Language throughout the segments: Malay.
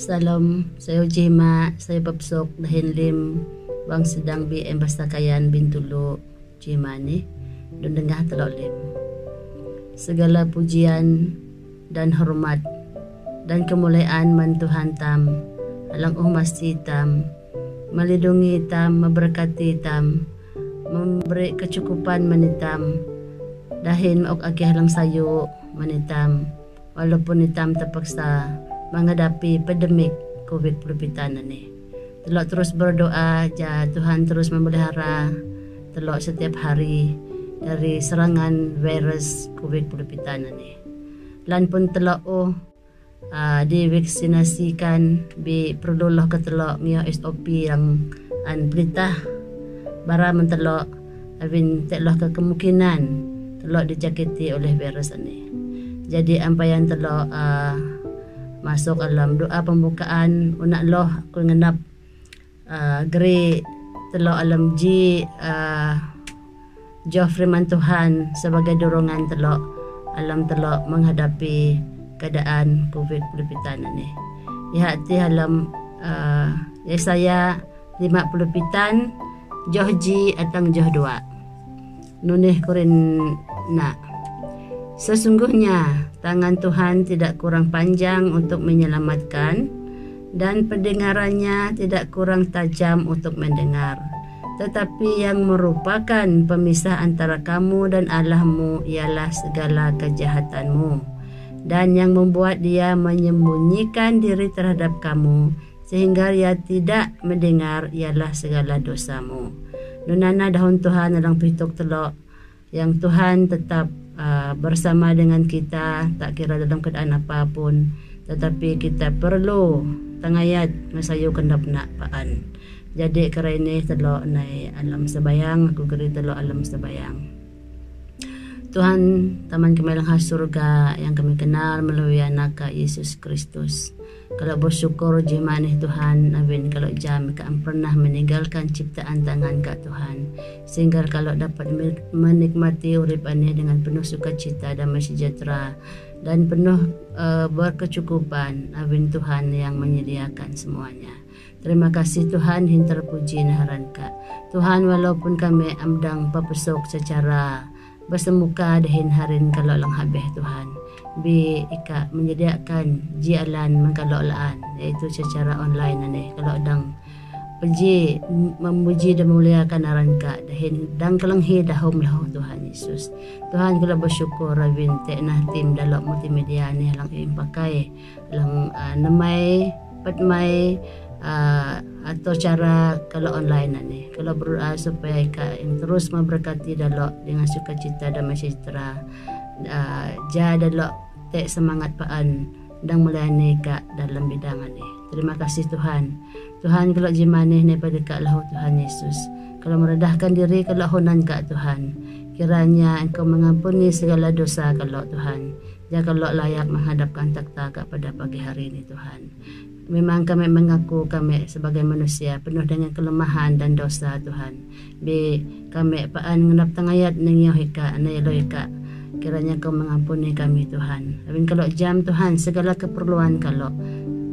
Salam, saya Jema, saya papsok dahin lim bang sedang BM Bastakayan Bintulu Jema ni dan dengah telok lim. Segala pujian dan hormat dan kemuliaan man Tuhan tam, alang masjid tam, melindungi tam, memberkati tam, memberi kecukupan manitam, dahin maok agih lang sayo manitam, walaupun itam terpaksa menghadapi pandemik COVID-19 ni. Telok terus berdoa, ja Tuhan terus memelihara telok setiap hari dari serangan virus COVID-19 ni. Lan pun telok divaksinasikan bi perlulah ke telok ngiyo SOP yang berita bara mentelok abin telok ke kemungkinan telok dijakiti oleh virus ini. Jadi ampayan telok masuk alam doa pembukaan unak loh aku ngenap geri telok alam ji Joh firman Tuhan sebagai dorongan telok alam telok menghadapi keadaan COVID-19 ini. Ya hati alam Yesaya 50 pitan Joh ji atang Joh 2 nunih kurin nak. Sesungguhnya tangan Tuhan tidak kurang panjang untuk menyelamatkan dan pendengarannya tidak kurang tajam untuk mendengar. Tetapi yang merupakan pemisah antara kamu dan Allahmu ialah segala kejahatanmu, dan yang membuat dia menyembunyikan diri terhadap kamu sehingga dia tidak mendengar ialah segala dosamu. Nunana dahun Tuhan dalam pituk telok yang Tuhan tetap bersama dengan kita, tak kira dalam keadaan apapun, tetapi kita perlu tangayat masayu kendap nak paan. Jadi kerana ini telok nai alam sebayang, aku geri telok alam sebayang. Tuhan taman kami lang surga yang kami kenal melalui anak Yesus Kristus. Kalau bersyukur jemanih Tuhan, Amin. Kalau jam ka pernah meninggalkan ciptaan tangan ka Tuhan, sehingga kalau dapat menikmati urip ini dengan penuh sukacita, damai sejahtera dan penuh berkecukupan, Amin Tuhan yang menyediakan semuanya. Terima kasih Tuhan, hin terpuji naharan ka. Tuhan, walaupun kami amdang papesok secara bersemuka dahin harin kalau lang habeh Tuhan, bi ika menyediakan jialan mengkalolaan yaitu secara online ane kalau dang peji memuji dan memuliakan aran ka dahin dang kelenghi dahom lahu Tuhan Yesus. Tuhan kalau bersyukur rabin teknah tim dalam multimedia ni lang impakai lang namai patmai atau cara kalau online ni kalau berdoa supaya ika yang terus memberkati dalam dengan sukacita dan sejahtera. Jadalok tek semangat paan dan melayani kak dalam bidang ini. Terima kasih Tuhan. Tuhan kalau jimaneh ni pada kak lahu Tuhan Yesus. Kalau merendahkan diri kalau honan kak Tuhan. Kiranya Engkau mengampuni segala dosa kalau Tuhan. Ya kalau layak menghadapkan takhta kak pada pagi hari ini Tuhan. Memang kami mengaku kami sebagai manusia penuh dengan kelemahan dan dosa Tuhan. Bi kami paan ngenap tangayat nengyo hika anayalo hika. Kiranya Kau mengampuni kami Tuhan. Amin. Kalau jam Tuhan segala keperluan kalau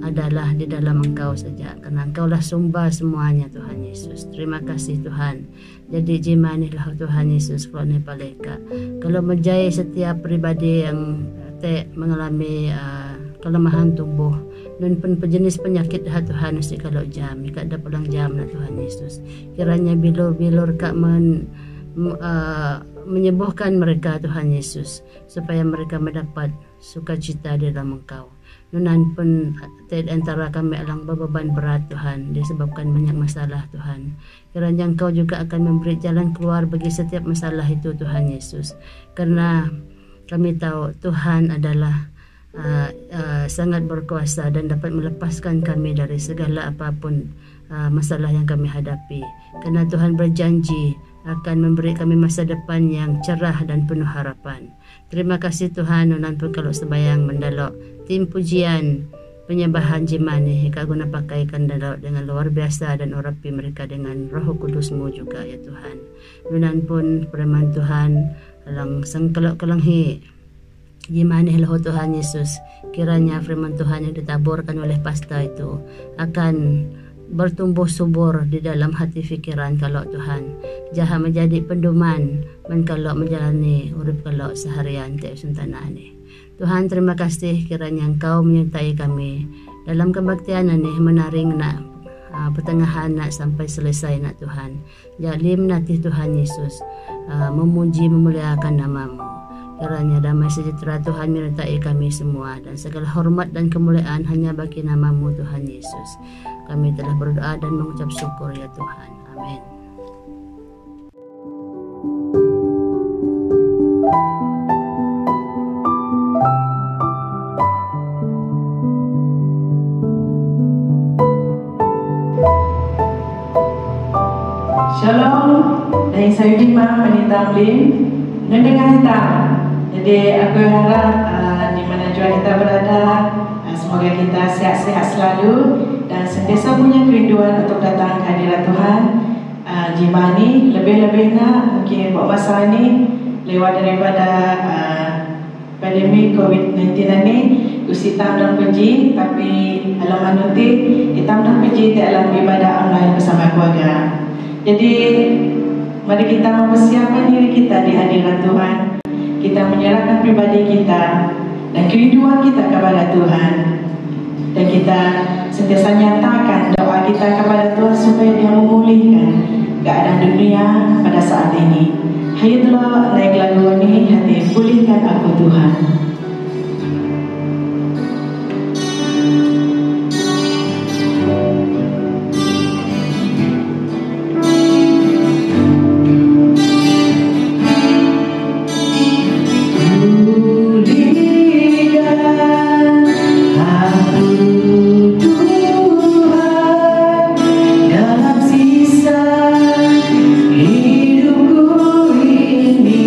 adalah di dalam Engkau saja, karena Engkaulah sumber semuanya Tuhan Yesus. Terima kasih Tuhan. Jadi jimanilah Tuhan Yesus kalau ni paleka. Kalau menjaya setiap pribadi yang mengalami kelemahan tubuh dan pejenis penyakit dah Tuhan mesti kalau jam ika ada pulang jam na Tuhan Yesus. Kiranya bilur-bilur kak menyembuhkan mereka Tuhan Yesus supaya mereka mendapat sukacita di dalam Engkau. Nunan pun antara kami alang beban berat Tuhan disebabkan banyak masalah Tuhan. Kiranya Engkau juga akan memberi jalan keluar bagi setiap masalah itu Tuhan Yesus. Karena kami tahu Tuhan adalah sangat berkuasa dan dapat melepaskan kami dari segala apapun masalah yang kami hadapi. Karena Tuhan berjanji akan memberi kami masa depan yang cerah dan penuh harapan. Terima kasih Tuhan. Nunan pun kalau sebayang mendalok tim pujian penyembahan jimani Ika guna pakaikan dalok dengan luar biasa dan urapi mereka dengan Roh Kudus-Mu juga ya Tuhan. Nunan pun firman Tuhan alang sang kelok kelanghi Gimana loh Tuhan Yesus, kiranya firman Tuhan yang ditaburkan oleh pastor itu akan bertumbuh subur di dalam hati fikiran kalau Tuhan jaha menjadi pendoman kalau menjalani urip kalau seharian te suntana ni. Tuhan terima kasih kiranya Engkau menyertai kami dalam kebaktian ini menaring nak pertengahan nak sampai selesai nak Tuhan. Jadi menatih Tuhan Yesus memuji memuliakan nama-Mu. Kiranya damai sejahtera Tuhan menyertai kami semua dan segala hormat dan kemuliaan hanya bagi nama-Mu Tuhan Yesus. Kami telah berdoa dan mengucap syukur ya Tuhan. Amin. Shalom, dari saya Dima Wanita Blim mendengar kita. Jadi aku harap di mana juga kita berada, semoga kita sehat-sehat selalu dan sentiasa punya kerinduan untuk datang ke hadirat Tuhan. Di mana lebih-lebihnya mungkin buat masa ini lewat daripada pandemik COVID-19 ini, kita dan pergi, tapi alaman nanti kita dan pergi dalam ibadah online bersama keluarga. Jadi mari kita mempersiapkan diri kita di hadirat Tuhan. Kita menyerahkan pribadi kita dan kerinduan kita kepada Tuhan. Dan kita sentiasa nyatakan doa kita kepada Tuhan supaya Dia memulihkan keadaan dunia pada saat ini. Hayatlah naik lagu ini, hati pulihkan aku Tuhan. Hidupku ini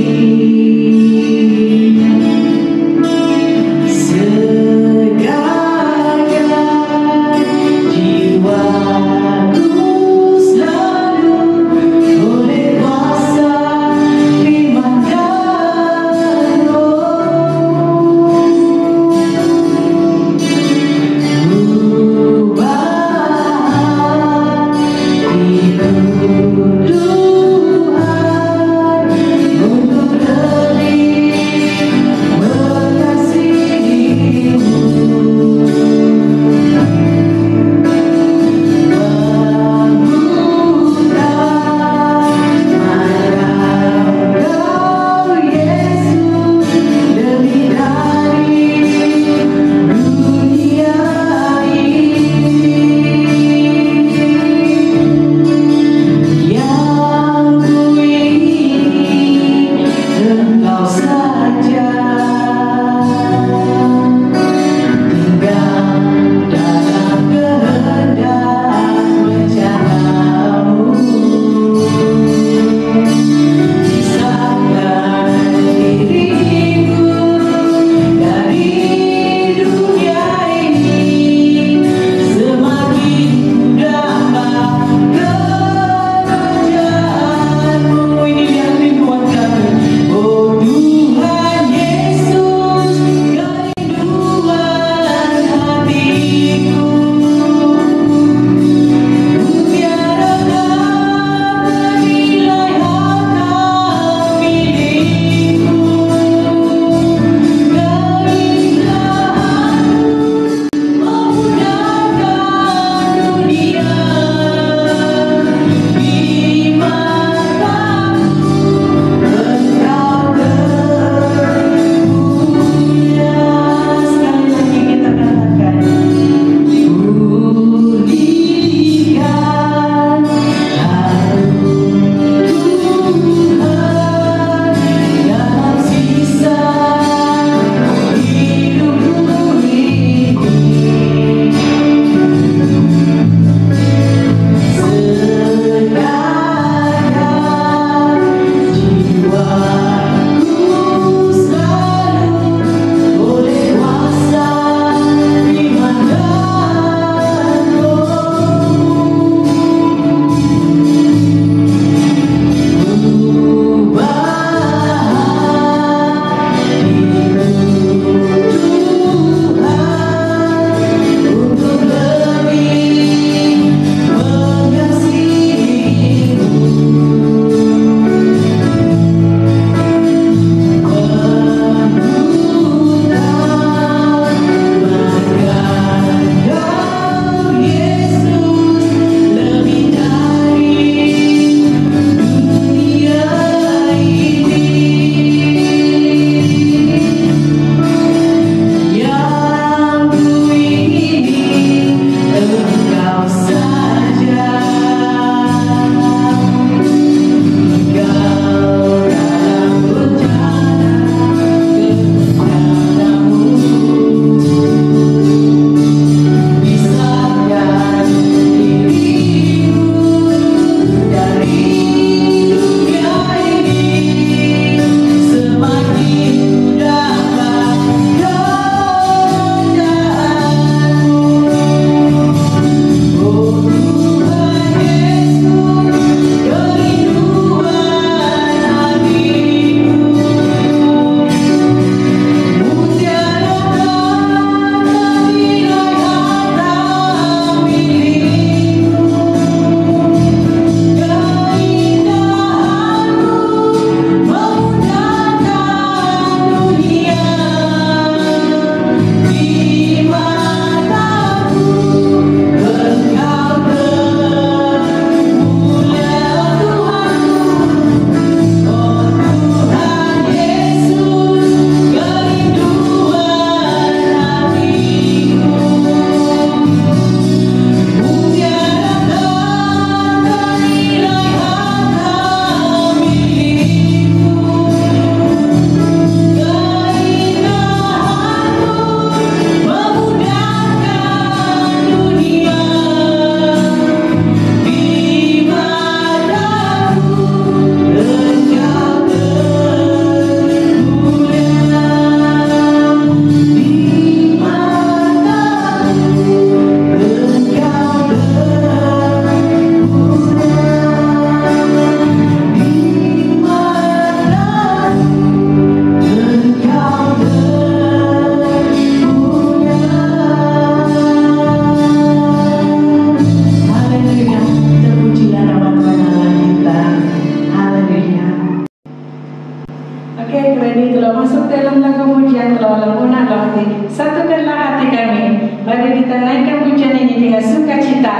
naikkan pujian ini dengan sukacita.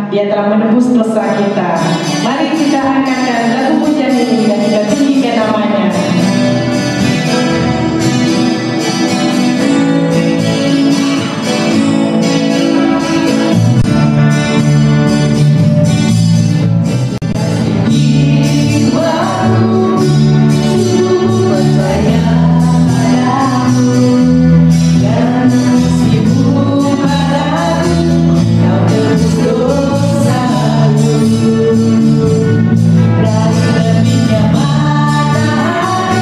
Dia telah menebus dosa kita. Mari kita angkatkan lagu pujian ini dan kita tinggikan namanya. Dari tepinya matahari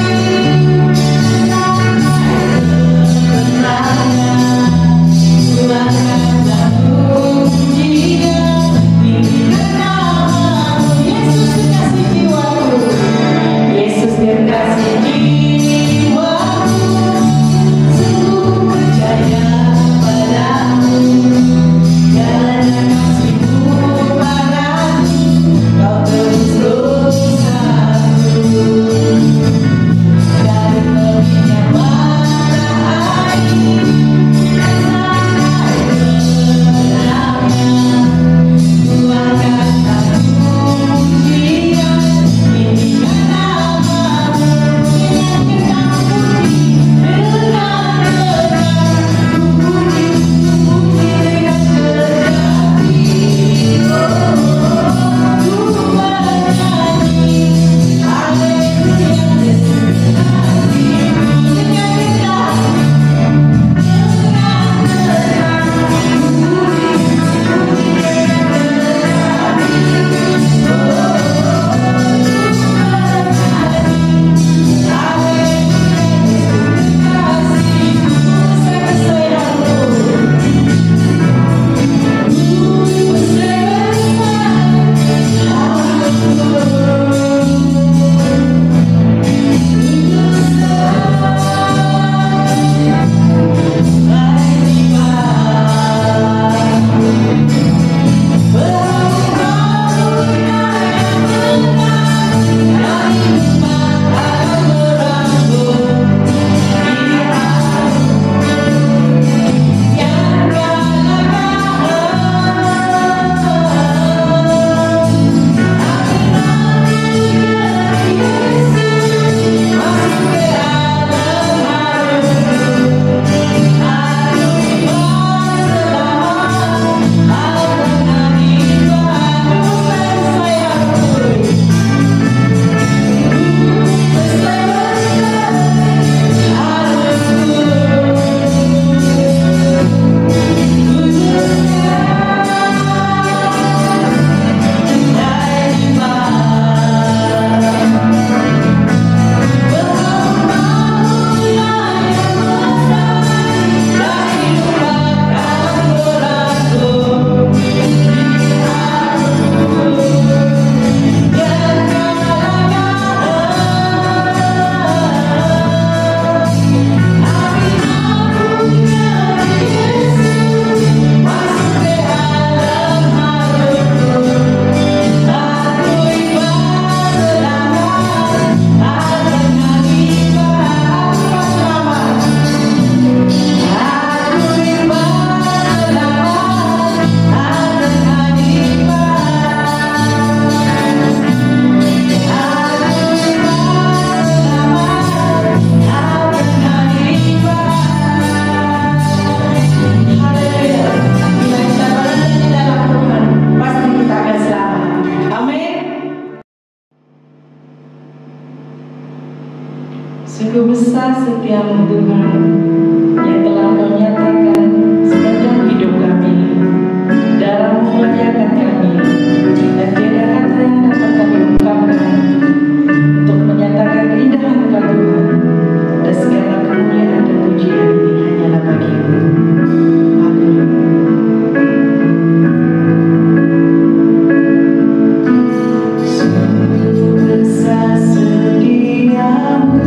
besar setiamu Tuhan, yang telah Kau nyatakan sepanjang hidup kami. Darah-Mu melayakkan kami, dan tiada kata yang dapat kami ungkapkan untuk menyatakan keindahan Engkau Tuhan, dan segala kemuliaan dan pujian ini hanyalah bagi-Mu. Haleluya. Besar setiamu,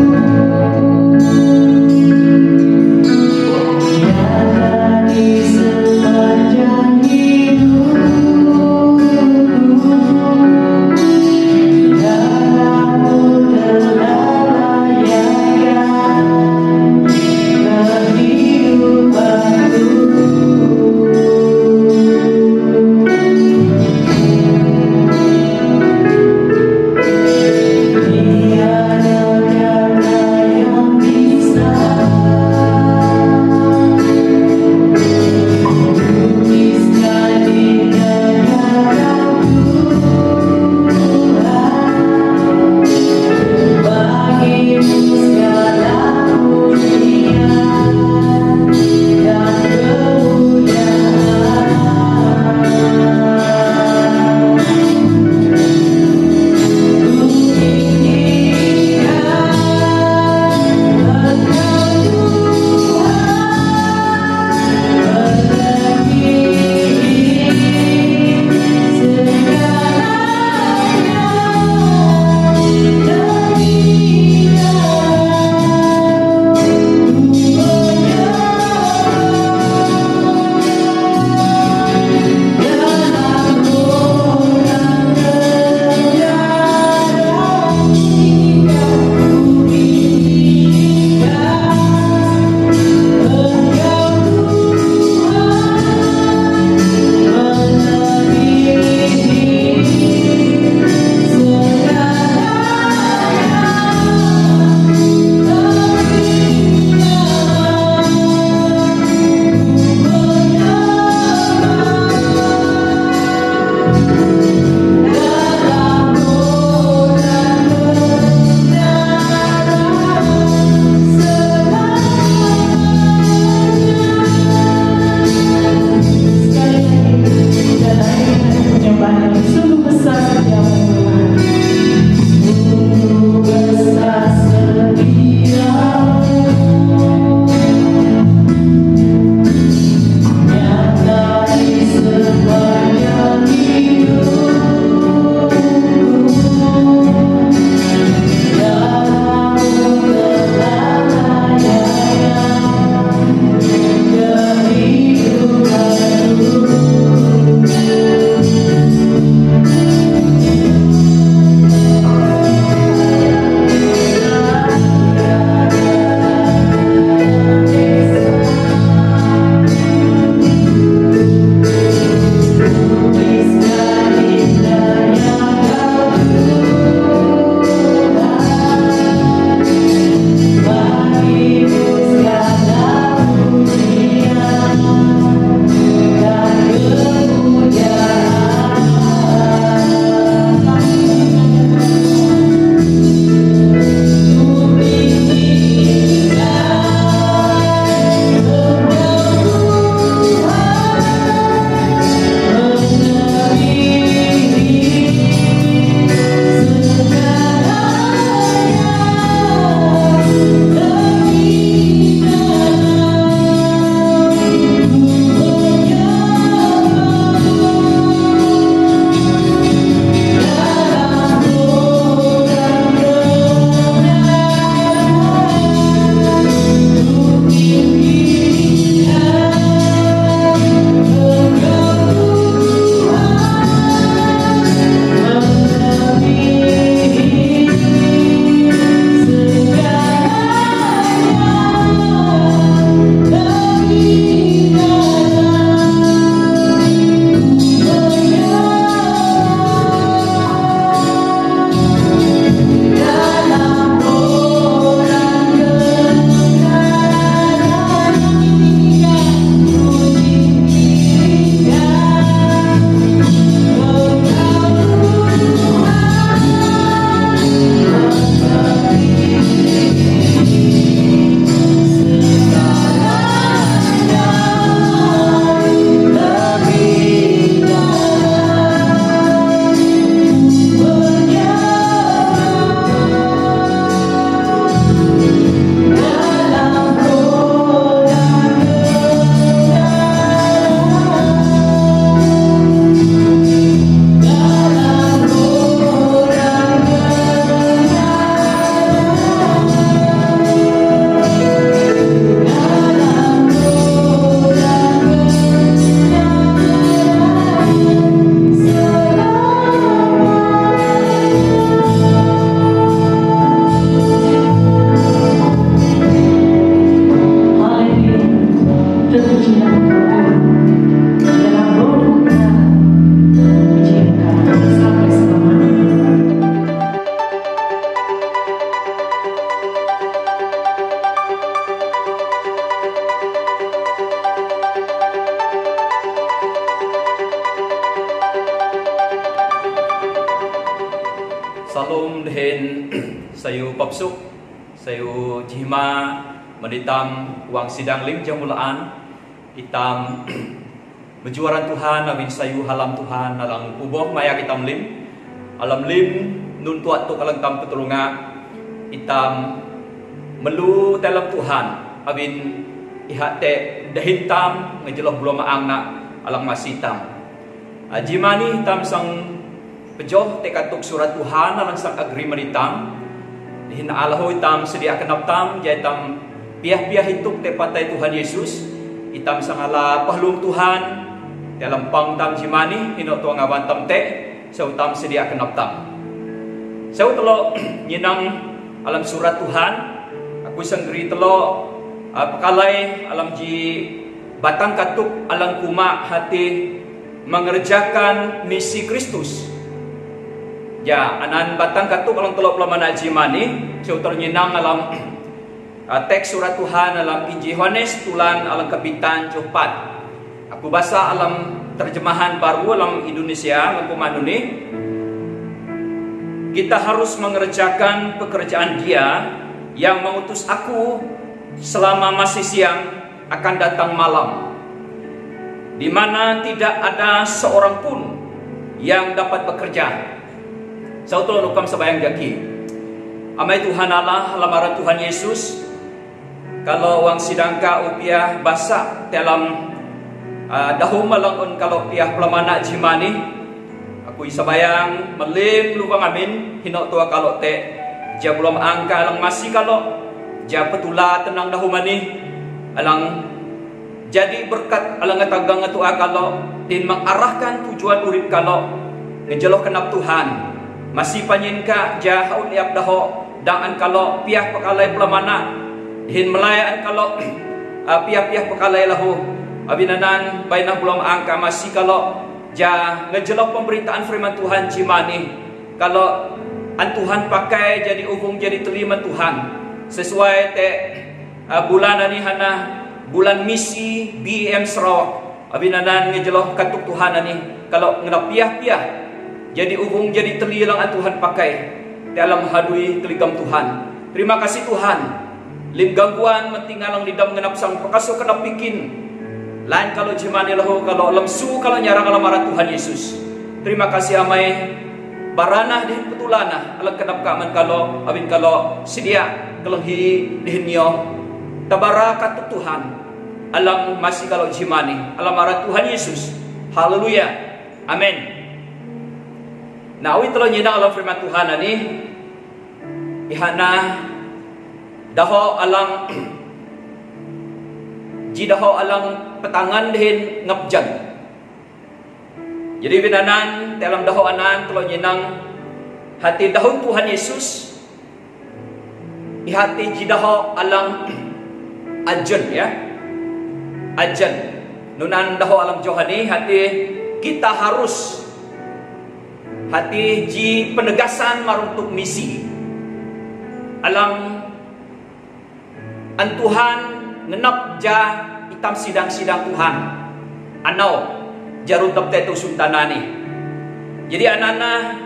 Salom dehen sayu papsuk sayu jihma menitam uang sidang lim jamulaan itam bejuaran Tuhan abin sayu halam Tuhan alang uboh maya kitam lim alam lim nun tuat tu kalang tam petulunga itam melu dalam Tuhan abin ihate dahintam ngejeloh belum maang na alang masitam ajimani tam sang pejoh tekatuk surat Tuhan alang sang agreement itam dihina alahu itam sedia kenap tam jaitam piah-piah hituk te patai Tuhan Yesus itam sang ala pahlung Tuhan dalam pang tam jimani hino tuang awan tam te sautam sedia kenap tam sau telo nyinang alam surat Tuhan aku sanggeri telo pekalai alam ji batang katuk alang kuma hati mengerjakan misi Kristus. Ya, anan batang katuk alang telo pelamana jimani sautar nyinang alam teks surat Tuhan alam Injil Yohanes tulan alang kabitan Jopat. Aku baca alam terjemahan baru alam Indonesia ngkuman ini. Kita harus mengerjakan pekerjaan Dia yang mengutus aku selama masih siang akan datang malam, di mana tidak ada seorang pun yang dapat bekerja. Sautul nukam sebayang jaki. Amai Tuhan Allah, lamaran Tuhan Yesus. Kalau wang sidangka upiah basa dalam dahum malangun kalau piah pelamana jimani. Aku isabayang melim lubang amin hino tua kalau te ja belum angka alang masih kalau ja petula tenang dahumani alang jadi berkat alang ngatagang tua kalau din mengarahkan tujuan urip kalau ngejeloh kenap Tuhan masih panyinka ja haun liap daho dangan kalau piah pekalai pelamana din melayaan kalau piah-piah pekalai lahu abinanan bainah belum angka masih kalau ja ngejelok pemberitaan firman Tuhan jimani kalau an Tuhan pakai jadi ubung jadi telima Tuhan sesuai te bulan ani hana bulan misi BM Sarawak abinanan ngejelok katuk Tuhan ani kalau ngelapiah-piah jadi ubung jadi telilang an Tuhan pakai dalam hadui teligam Tuhan. Terima kasih Tuhan lim gangguan mentinggalang lidam ngenap sang pekaso kenap bikin lain kalau jemani lahu kalau lemsu kalau nyarang alamaran Tuhan Yesus. Terima kasih amai baranah di petulana alang kenap kaman kalau abin kalau sedia kelenghi dihinyo tabarakat Tuhan alam masih kalau jemani alamaran Tuhan Yesus. Haleluya. Amin. Nah awi telo nyina alam firman Tuhan ani ihana daho alang jidaho alang petangan dihin ngapjan. Jadi binanan dalam daho anan telo nyinang hati dahon Tuhan Yesus ihati jidaho alang ajen ya ajen nunan daho alam johani hati kita harus hati ji penegasan maruntuk misi alang an Tuhan ngenap ja itam sidang-sidang Tuhan anau jarun tapte tu sultanani. Jadi anana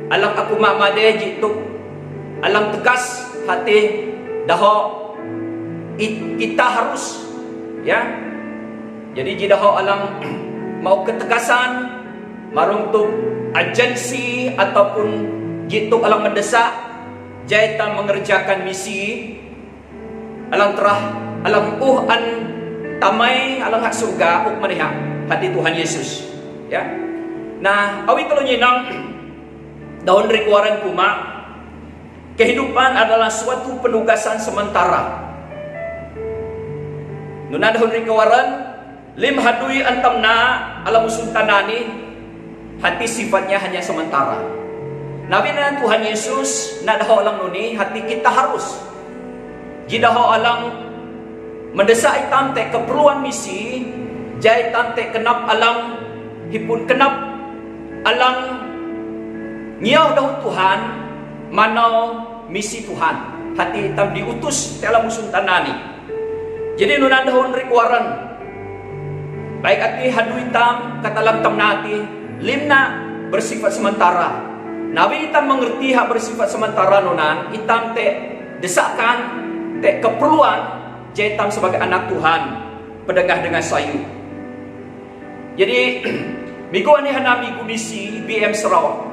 alang aku mamade jituk alang tegas hati daho kita harus ya. Jadi jidaho alang mau ketegasan maruntuk agensi ataupun jituk alang mendesak jaitan mengerjakan misi alang terah alang an tamai alang hak surga maniha hati Tuhan Yesus ya. Nah awi kalau nyinang daun rikuaran kuma kehidupan adalah suatu penugasan sementara. Nuna daun rikuaran lim hadui antamna alam sultanani hati sifatnya hanya sementara. Nabi dan Tuhan Yesus nadaho alang nuni hati kita harus jidaho alang mendesak itam te keperluan misi jai tam te kenap alang hipun kenap alang nyiau daun Tuhan manau misi Tuhan hati itam diutus dalam musun tanani. Jadi nunan daun rikuaran baik ati hadu itam katalang tam nati limna bersifat sementara Nabi itam mengerti hak bersifat sementara nunan, itam te desakan, te keperluan, jadi itam sebagai anak Tuhan, pedegah dengan sayu. Jadi, minggu ani hana minggu misi BM Sarawak.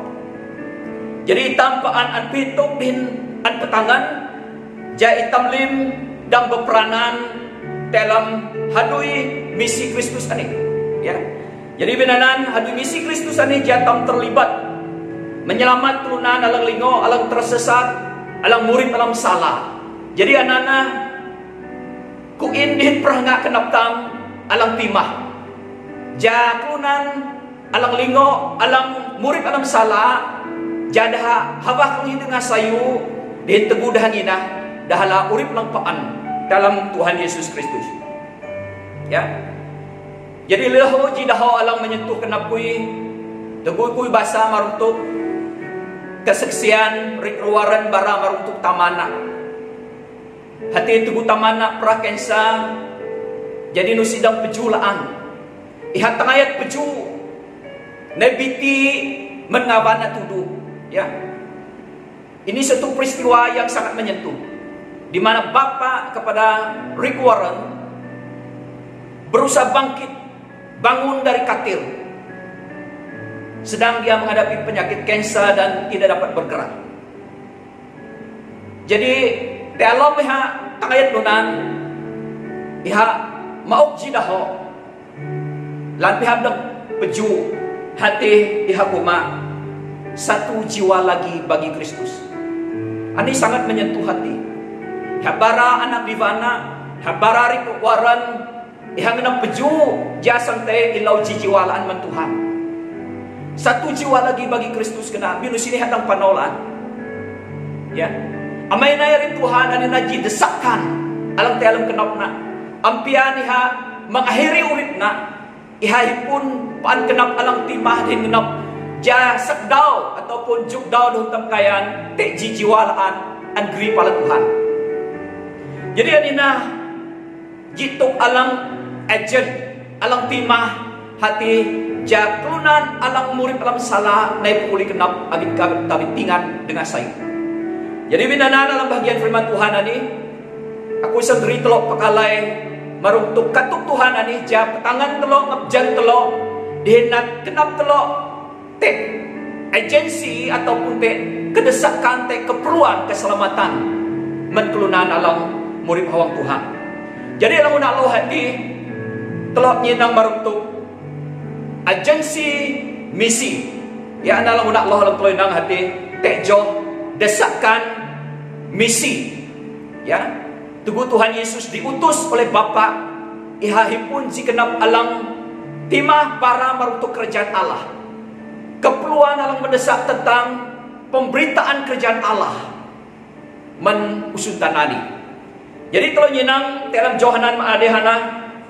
Jadi itam paan an pituk din an petangan, jadi itam lim dan berperanan dalam hadui misi Kristus ani. Ya, jadi benanan hadui misi Kristus ani jatam terlibat menyelamat kelunan alang lingo, alang tersesat, alang murid alang salah. Jadi anak-anak ku indin pernah kenap tam alang timah. Ja kelunan alang lingo, alang murid alang salah. Jadah habah kung dengan sayu di teguh dahan ina dahala urip lang paan dalam Tuhan Yesus Kristus. Ya. Jadi leho jidaho alang menyentuh kenapui teguh kui basa maruntuk kesaksian rikruaran bara maruntuk tamana. Hati teguh tamana prakensa jadi nusidang pejulaan. Ihat tangayat peju nebiti mengabana tuduh. Ya, ini satu peristiwa yang sangat menyentuh, di mana Bapa kepada Rick Warren berusaha bangkit, bangun dari katil, sedang dia menghadapi penyakit kanker dan tidak dapat bergerak. Jadi, dalam pihak tangayat nunan, pihak mauk jidaho, lan pihak dek peju hati pihak kuma. Satu jiwa lagi bagi Kristus. Ini sangat menyentuh hati. Habara anak divana, habara Rick Warren, ihang nang peju jasang te ilau jiwalaan man Tuhan. Satu jiwa lagi bagi Kristus kena binus ini hatang panolan. Ya. Amay na rin Tuhan ani naji desakan alang te alam kenapna. Ampian iha mengakhiri urip na. Ihahipun paan kenap alang timah din kenap ja sakdaw ataupun jukdaw dong tamkayan te jiwalaan angri pala Tuhan. Jadi anina jituk alang agent alang timah hati ja kelunan alang murid alam salah naik puli kenap abit tabintingan dengan saya. Jadi binana dalam bagian firman Tuhan ani aku sendiri telok pakalai maruntuk katuk Tuhan ani ja petangan telok ngabjan telok dihenat kenap telok te agensi ataupun te kedesakan te keperluan keselamatan menkelunan alang murid hawang Tuhan. Jadi alang unak lo hati telok nyenang maruntuk agensi misi ya alang unak lo alang telok hati te jo desakan misi ya tubuh Tuhan Yesus diutus oleh Bapa ihahipun si kenap alang timah bara maruntuk kerajaan Allah. Keperluan alang mendesak tentang pemberitaan kerajaan Allah menusuntanani. Jadi kalau nyenang dalam Johanan Maadehana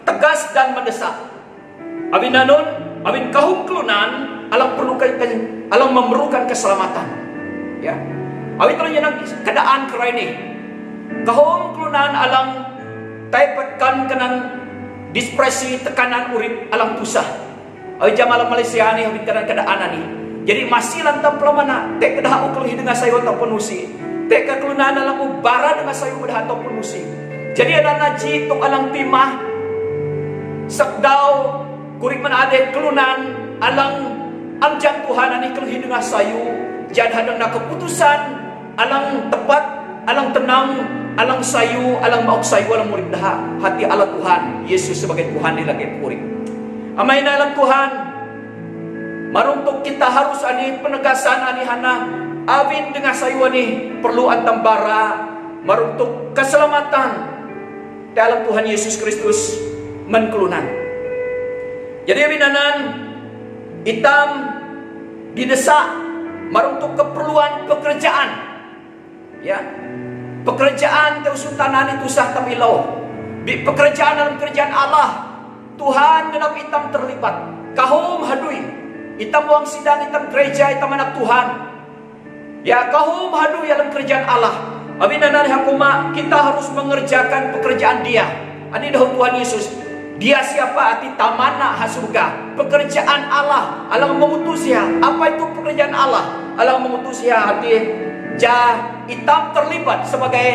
tegas dan mendesak. Abin nanun, abin kahum kelunan alang alang memerlukan keselamatan. Ya. Abin kalau nyenang keadaan kerai ini. Kahum kelunan alang taipatkan kenan dispresi tekanan urip alang pusah. Jam malam Malaysia ni habis keadaan ni. Jadi masih lantam pelamana. Tek kedah ukul dengan sayu ataupun musi. Tek kekelunan alang ubara dengan sayu kedah ataupun musi. Jadi ada naji tuk alang timah. Sakdau kurik mana ada kelunan alang amjang Tuhan ni kelih dengan sayu. Jadi ada nak keputusan alang tepat, alang tenang, alang sayu, alang mauk sayu, alang murid dah hati Allah Tuhan Yesus sebagai Tuhan di lagi murid. Amay na alam Tuhan, maruntuk kita harus ani penegasan ani hana, abin dengan sayu ani perlu antambara, maruntuk keselamatan dalam Tuhan Yesus Kristus menkelunan. Jadi abinanan, hitam didesak, maruntuk keperluan pekerjaan, ya, pekerjaan tersuntanan itu sah tamilau, pekerjaan dalam kerjaan Allah. Tuhan dalam hitam terlibat. Kahum hadui. Hitam buang sidang, hitam gereja, hitam anak Tuhan. Ya kahum hadui dalam kerjaan Allah. Abinanan hakuma kita harus mengerjakan pekerjaan dia. Ini dah Tuhan Yesus. Dia siapa? Ati tamana hasurga. Pekerjaan Allah. Allah mengutus ya. Apa itu pekerjaan Allah? alang mengutus ya hati itam terlibat sebagai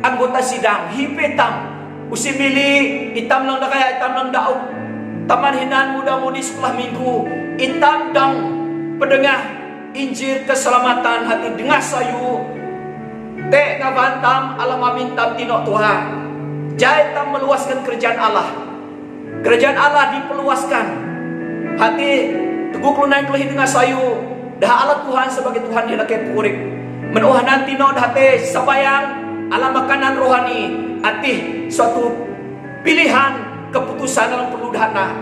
anggota sidang hipetam usimili itam lang na kaya itam lang daog taman hinan muda-mudi sekolah minggu itam dang pedengah Injil keselamatan hati dengar sayu te ngabantam alam amintam tinok Tuhan jai tam meluaskan kerajaan Allah diperluaskan hati teguk lunan kelehi dengar sayu dah Allah Tuhan sebagai Tuhan di lakai purik menuhanan tino dahate sabayang alam makanan rohani atih suatu pilihan keputusan dalam perlu dahana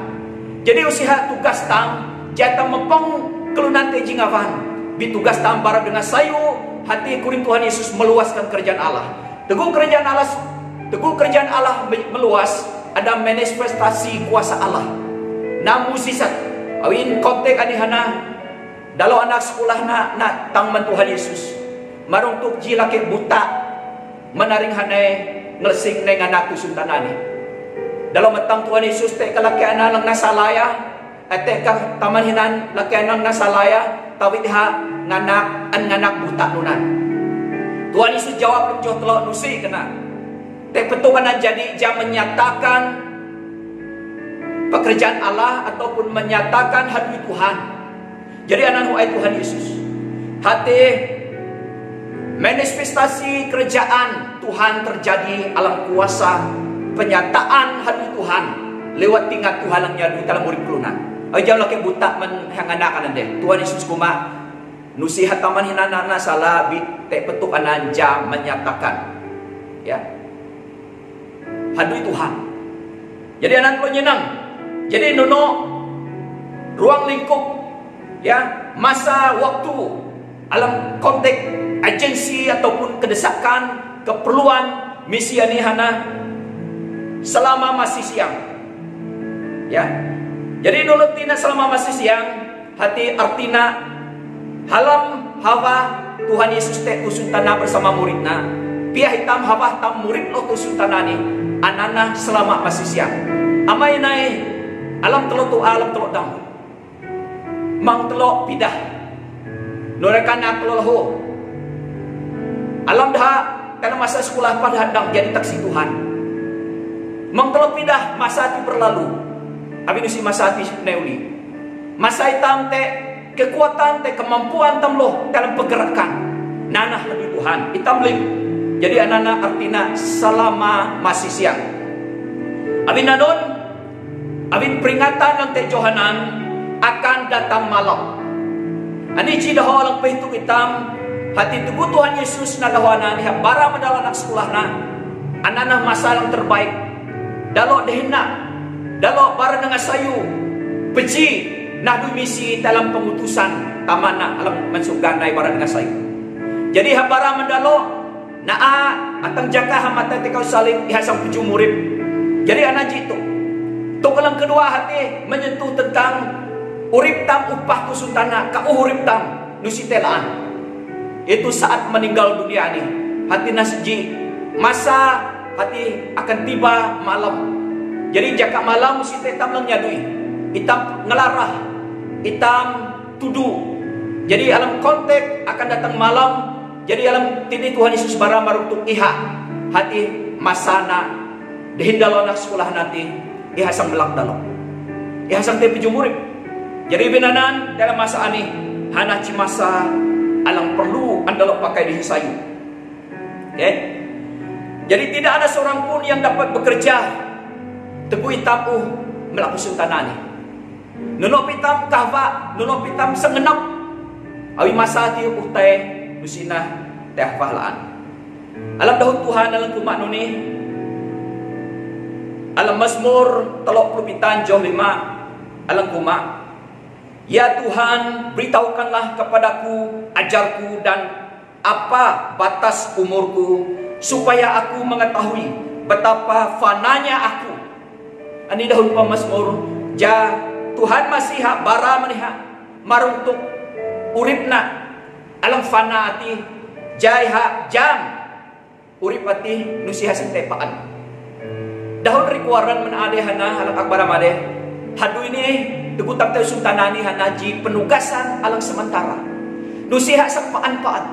jadi usaha tugas tam jatah mempong kelunan teji ngavan bitugas tam barang dengan sayu hati kuring Tuhan Yesus meluaskan kerajaan Allah teguh kerajaan Allah meluas ada manifestasi kuasa Allah namun sisat awin konteks anihana dalam anak sekolah na tangman Tuhan Yesus marung tuk jilake buta menaring hanay ngelesing neng anak tu suntanani dalam matang Tuhan Yesus te kalaki anak lang nasalaya te ka taman hinan laki anak nasalaya tawid ha nganak buta nunan Tuhan Yesus jawab penjoh telok nusi kena te petungan jadi jam menyatakan pekerjaan Allah ataupun menyatakan hadirat Tuhan jadi anak huai Tuhan Yesus hati manifestasi kerajaan Tuhan terjadi alam kuasa penyataan hadirat Tuhan lewat tingkat Tuhan yang nyadu dalam murid kelunan. Jauh lagi buta menghanganakan deh. Tuhan Yesus kuma nusihat taman hinana salah te petuk ananja menyatakan ya hadirat Tuhan. Jadi anak lo nyenang. Jadi nono ruang lingkup ya masa waktu alam konteks agensi ataupun kedesakan keperluan misi anihana selama masih siang ya jadi nulut tina selama masih siang hati artina halam hawa Tuhan Yesus te kusuntana bersama muridna pia hitam hawa tam murid lo kusuntanani anana selama masih siang amai nai alam telok tu alam telok dam mang telok pidah norekana telok alam dah karena masa sekolah pada hadang jadi taksi Tuhan. Mengtelok pindah masa itu berlalu. Abi nusi masa itu neuli. Masa hitam te kekuatan te kemampuan tamloh dalam pergerakan. Nanah lebih Tuhan. Hitam lim. Jadi anana artina selama masih siang. Abi nanon. Abi peringatan yang te Johanan akan datang malam. Ani cidah orang pehitung hitam. Hati tubuh Tuhan Yesus nagawana ni bara medal anak sekolah na anana masalah terbaik dalo dehna dalo bara dengan sayu peci nahdu misi dalam pemutusan tamana alam mensugandai bara dengan sayu jadi habara mendalo naa atang jaka hamata tekau salim ihasang tujuh murid jadi anak jitu tokalang kedua hati menyentuh tentang urip tam upah kusutana ka urip tam nusitelaan itu saat meninggal dunia ini hati nasji masa hati akan tiba malam jadi jaka malam mesti hitam lang nyadui hitam ngelarah hitam tuduh jadi alam konteks akan datang malam jadi alam tini Tuhan Yesus bara maruntuk iha hati masana dihindalo anak sekolah nanti iha sang belak dalok iha sang tepi jumurip jadi binanan dalam masa ini hana cimasa alang perlu andalok pakai di sayu. Okay? Jadi tidak ada seorang pun yang dapat bekerja teguh hitam melaku sultanani. Nunok hitam kahva, nunok hitam sengenap. Awi masa ti uhtay nusina teh fahlaan. Alam dahun Tuhan alam kumak nuni. Alam Mazmur 30 jom 5 alam kumak. Ya Tuhan, beritahukanlah kepadaku, ajarku dan apa batas umurku, supaya aku mengetahui betapa fananya aku. Ani dahulu Mazmur, ja Tuhan masih hak bara meniha maruntuk uripna alam fana ati jai hak jam urip ati nusiha sentepaan. Dahun rikuaran menadehana halak akbara madeh. Hadu ini tegutang tayo sultanani hanaji penugasan alang sementara. Nusi hak sang paan-paan.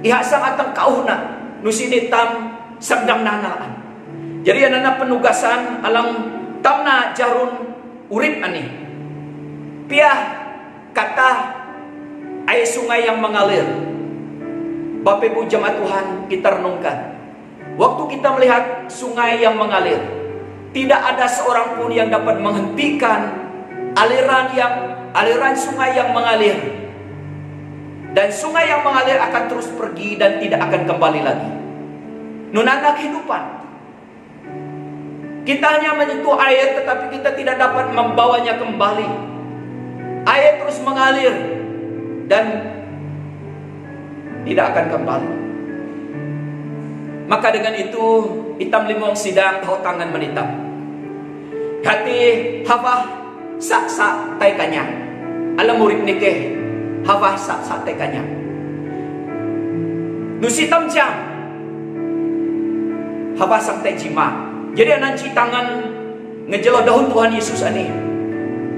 Ihak sang atang kauhna. Nusi ditam sagdang nanaan. Jadi anana penugasan alang tamna jarun urip ani. Piah kata air sungai yang mengalir. Bapak Ibu jemaat Tuhan, kita renungkan. Waktu kita melihat sungai yang mengalir, tidak ada seorang pun yang dapat menghentikan aliran sungai yang mengalir. Dan sungai yang mengalir akan terus pergi dan tidak akan kembali lagi. Nunana kehidupan. Kita hanya menyentuh air, tetapi kita tidak dapat membawanya kembali. Air terus mengalir dan tidak akan kembali. Maka dengan itu itam limong sidang tahu tangan menitam. Hati hafah sak taikanya. Alam murid nikeh hafah sak taikanya. Nusitam jam hafah sang jima. Jadi ananci tangan ngejelo daun Tuhan Yesus ani.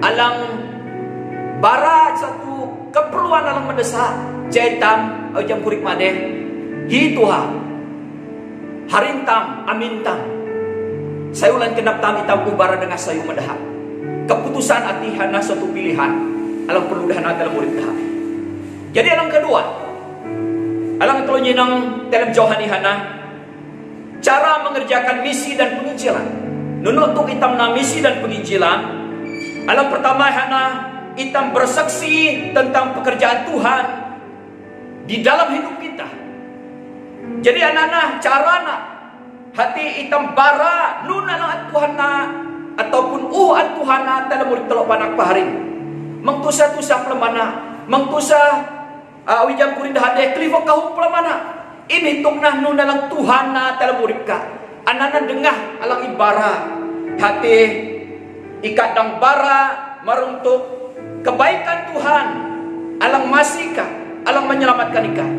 Alang bara satu keperluan alang mendesak. Jaitam au jam kurik madeh hi Tuhan harintam amintam sayulan kenap tam itam ubara dengan sayu medahak keputusan atihana suatu pilihan alang perlu dahan dalam murid dah. Jadi alang kedua alang telo nyinang dalam johani hana cara mengerjakan misi dan penginjilan. Nunutuk itam na misi dan penginjilan. Alang pertama hana itam bersaksi tentang pekerjaan Tuhan di dalam hidup kita. Jadi anak-anak carana hati itam bara nuna lang Tuhana ataupun Tuhana dalam murid telok panak paharing. Mengtusa-tusa pelemana, mengtusa wijam kuring dahade klifok kahum pelemana. Ini tuknah nuna lang Tuhana dalam murid ka. Anak-anak dengah alang ibara hati ikat dang bara meruntuk kebaikan Tuhan alang masih ka alang menyelamatkan ikan.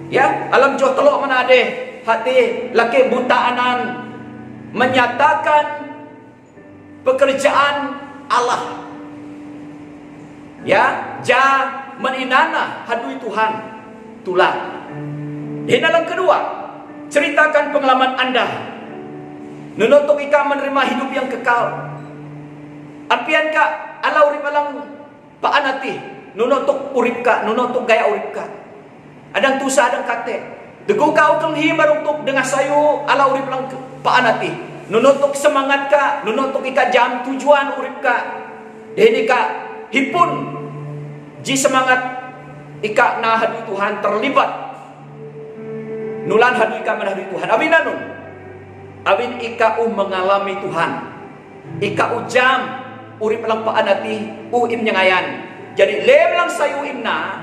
Ya, alam joh telok mana ade hati laki buta anan menyatakan pekerjaan Allah. Ya, ja meninana hadui Tuhan tulang. Di dalam kedua, ceritakan pengalaman Anda. Nunutuk ika menerima hidup yang kekal. Ampian ka ala urip alang paanati. Nunutuk urip ka, nunutuk gaya urip ka. Adang tusa, adang kate. Degu kau kelhi maruntuk dengan sayu ala urip lang paanati. Nunutuk semangat ka, nunutuk ika jam tujuan urip ka. Deni ka hipun ji semangat ika na hadu Tuhan terlibat. Nulan hadu ika menahadu Tuhan. Abin nanun. Abin ika mengalami Tuhan. Ika jam urip lang paanati im nyangayan. Jadi lem lang sayu imna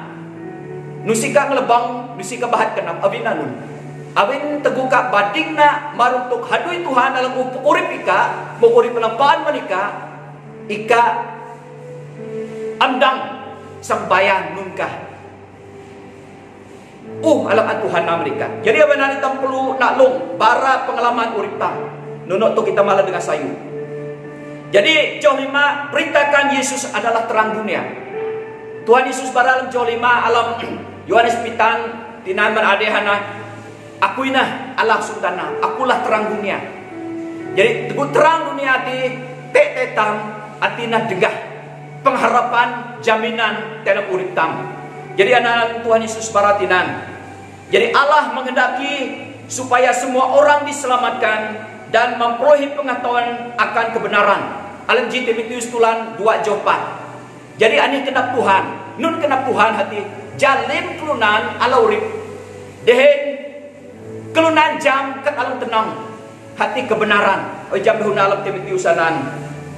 nusika ngelebang nusika bahat kenap abin nanun. Abin teguka badingna maruntuk hadui Tuhan dalam urip ika mau urip lang paan manika ika andang sambayan nungkah alam Tuhan Amerika. Jadi abin nanti tam perlu naklung bara pengalaman urip tam nunuk tu kita malah dengan sayu. Jadi John 5 perintahkan Yesus adalah terang dunia. Tuhan Yesus baralam John 5 alam Yohanes Pitan tinaman adehana akuina Allah sultana akulah terang dunia. Jadi teguh terang dunia di tetam atina degah pengharapan jaminan dalam urip tam. Jadi anak Tuhan Yesus baratinan. Jadi Allah menghendaki supaya semua orang diselamatkan dan memperoleh pengetahuan akan kebenaran. Alam J. Timotius tulan 2 jopat. Jadi ani kenap Tuhan, nun kenap Tuhan hati jalim kelunan ala urip. Dehen kelunan jam ke alam tenang hati kebenaran. Jam dahuna alam Timotiusanan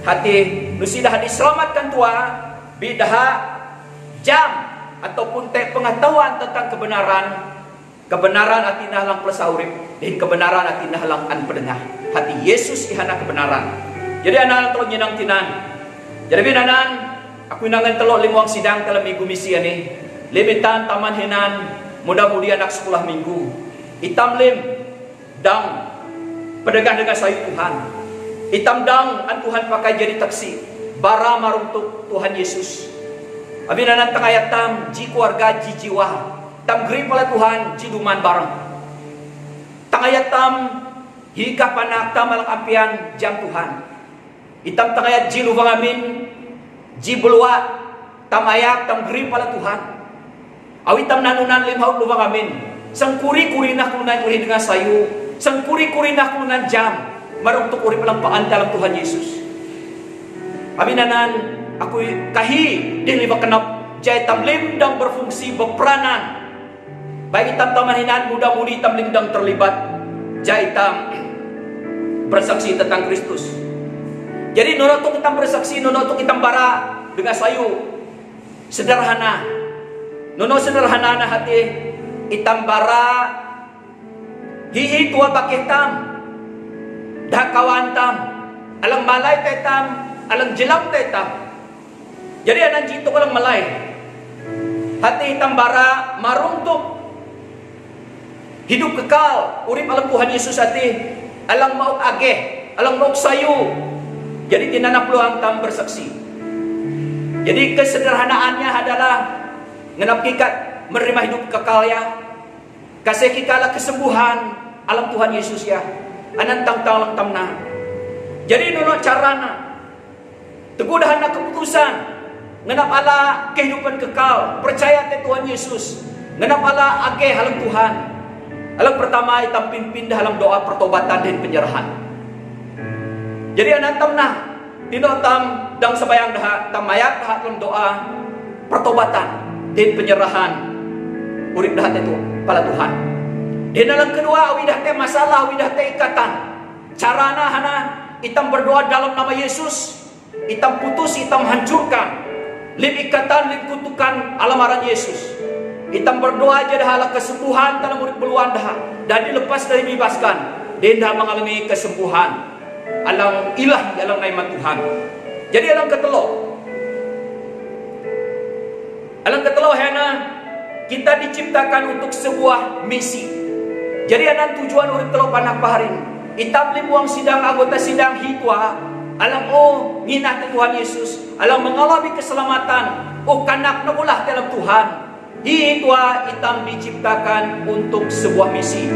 hati nusidah diselamatkan tua bidaha jam ataupun pengetahuan tentang kebenaran. Kebenaran hati nahlang plus urip dan kebenaran hati nahlang an pedengah. Hati Yesus ihana kebenaran. Jadi anak tolong nyenang tinan. Jadi binanan aku nangan telok limuang sidang dalam minggu misi ini. Limitan taman hinan mudah-mudi anak sekolah minggu. Itam lim dang pedagang dengan sayu Tuhan. Itam dang an Tuhan pakai jadi taksi. Bara maruntuk Tuhan Yesus. Abinanan tangayat tam ji keluarga ji jiwa tam geri pala Tuhan ji duman bareng. Tangayat tam hika panak tam alang ampian jam Tuhan. Itam tangayat ji lubang amin ji belua tam ayak tam geri pala Tuhan. Awitam nanunan limhaut lubang amin. Sangkuri-kuri nak lunan uri dengan sayu. Sangkuri-kuri nak lunan jam. Maruntuk uri pelampaan dalam Tuhan Yesus. Abinanan aku kahi di lima kenap jai tam limdang berfungsi berperanan. Baik itam tamaninan muda-mudi tam limdang terlibat jai tam bersaksi tentang Kristus. Jadi nonotuk itam bersaksi, nonotuk itam bara dengan sayu sederhana. Nono sederhana na hati itam bara hihi tua pakai tam dah kawan tam alang malay tetam alang jelam tetam. Jadi anak jito ko lang malay. Hati hitam bara maruntuk hidup kekal urip alam Tuhan Yesus hati alang mauk ageh alang mauk sayu. Jadi tinanap peluang tam bersaksi. Jadi kesederhanaannya adalah ngenap kikat menerima hidup kekal ya. Kasih kikala kesembuhan alam Tuhan Yesus ya. Anantang talang tamna. Jadi nuno carana tegudahan na keputusan ngenap ala kehidupan kekal percaya te Tuhan Yesus ngenap ala age halang Tuhan. Alang pertama itam pindah halang doa pertobatan dan penyerahan. Jadi anantam nah dino tam dang sabayang daha tam mayat daha dalam doa pertobatan dan penyerahan urip daha te pala Tuhan. Dan alang kedua awidah te masalah awidah te ikatan carana hana itam berdoa dalam nama Yesus. Itam putus, itam hancurkan lim ikatan, lim kutukan alamaran Yesus. Itam berdoa aja dah ala kesembuhan dalam murid beluan dah dan dilepas dari bebaskan. Dan dah mengalami kesembuhan alang ilahi, alang naiman Tuhan. Jadi alang ketelo hena kita diciptakan untuk sebuah misi. Jadi anak tujuan urip telo panak paharin. Itam limuang sidang anggota sidang hitwa alam nginah Tuhan Yesus, alam mengalami keselamatan. Kanak nakulah dalam Tuhan. Hitwa itam diciptakan untuk sebuah misi.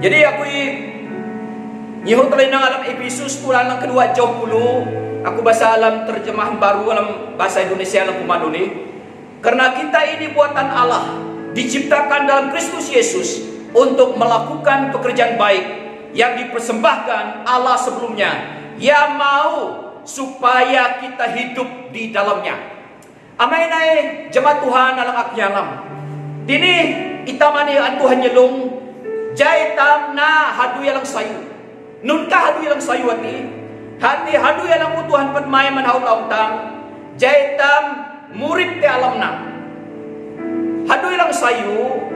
Jadi aku nyihut telinang alam Efesus tulang kedua jauh dulu. Aku bahasa alam terjemahan baru alam bahasa Indonesia alam Kumaduni. Karena kita ini buatan Allah, diciptakan dalam Kristus Yesus untuk melakukan pekerjaan baik yang dipersembahkan Allah sebelumnya, yang mau supaya kita hidup di dalamnya. Amai nae jemaat Tuhan alang aknyalam. Dini itamani an Tuhan nyelung jaitam na hadu yalang sayu. Nun ka hadu yalang sayu hati hadu yalang utuhan patmay man haulaw tang jaitam murid te alamna. Hadu yalang sayu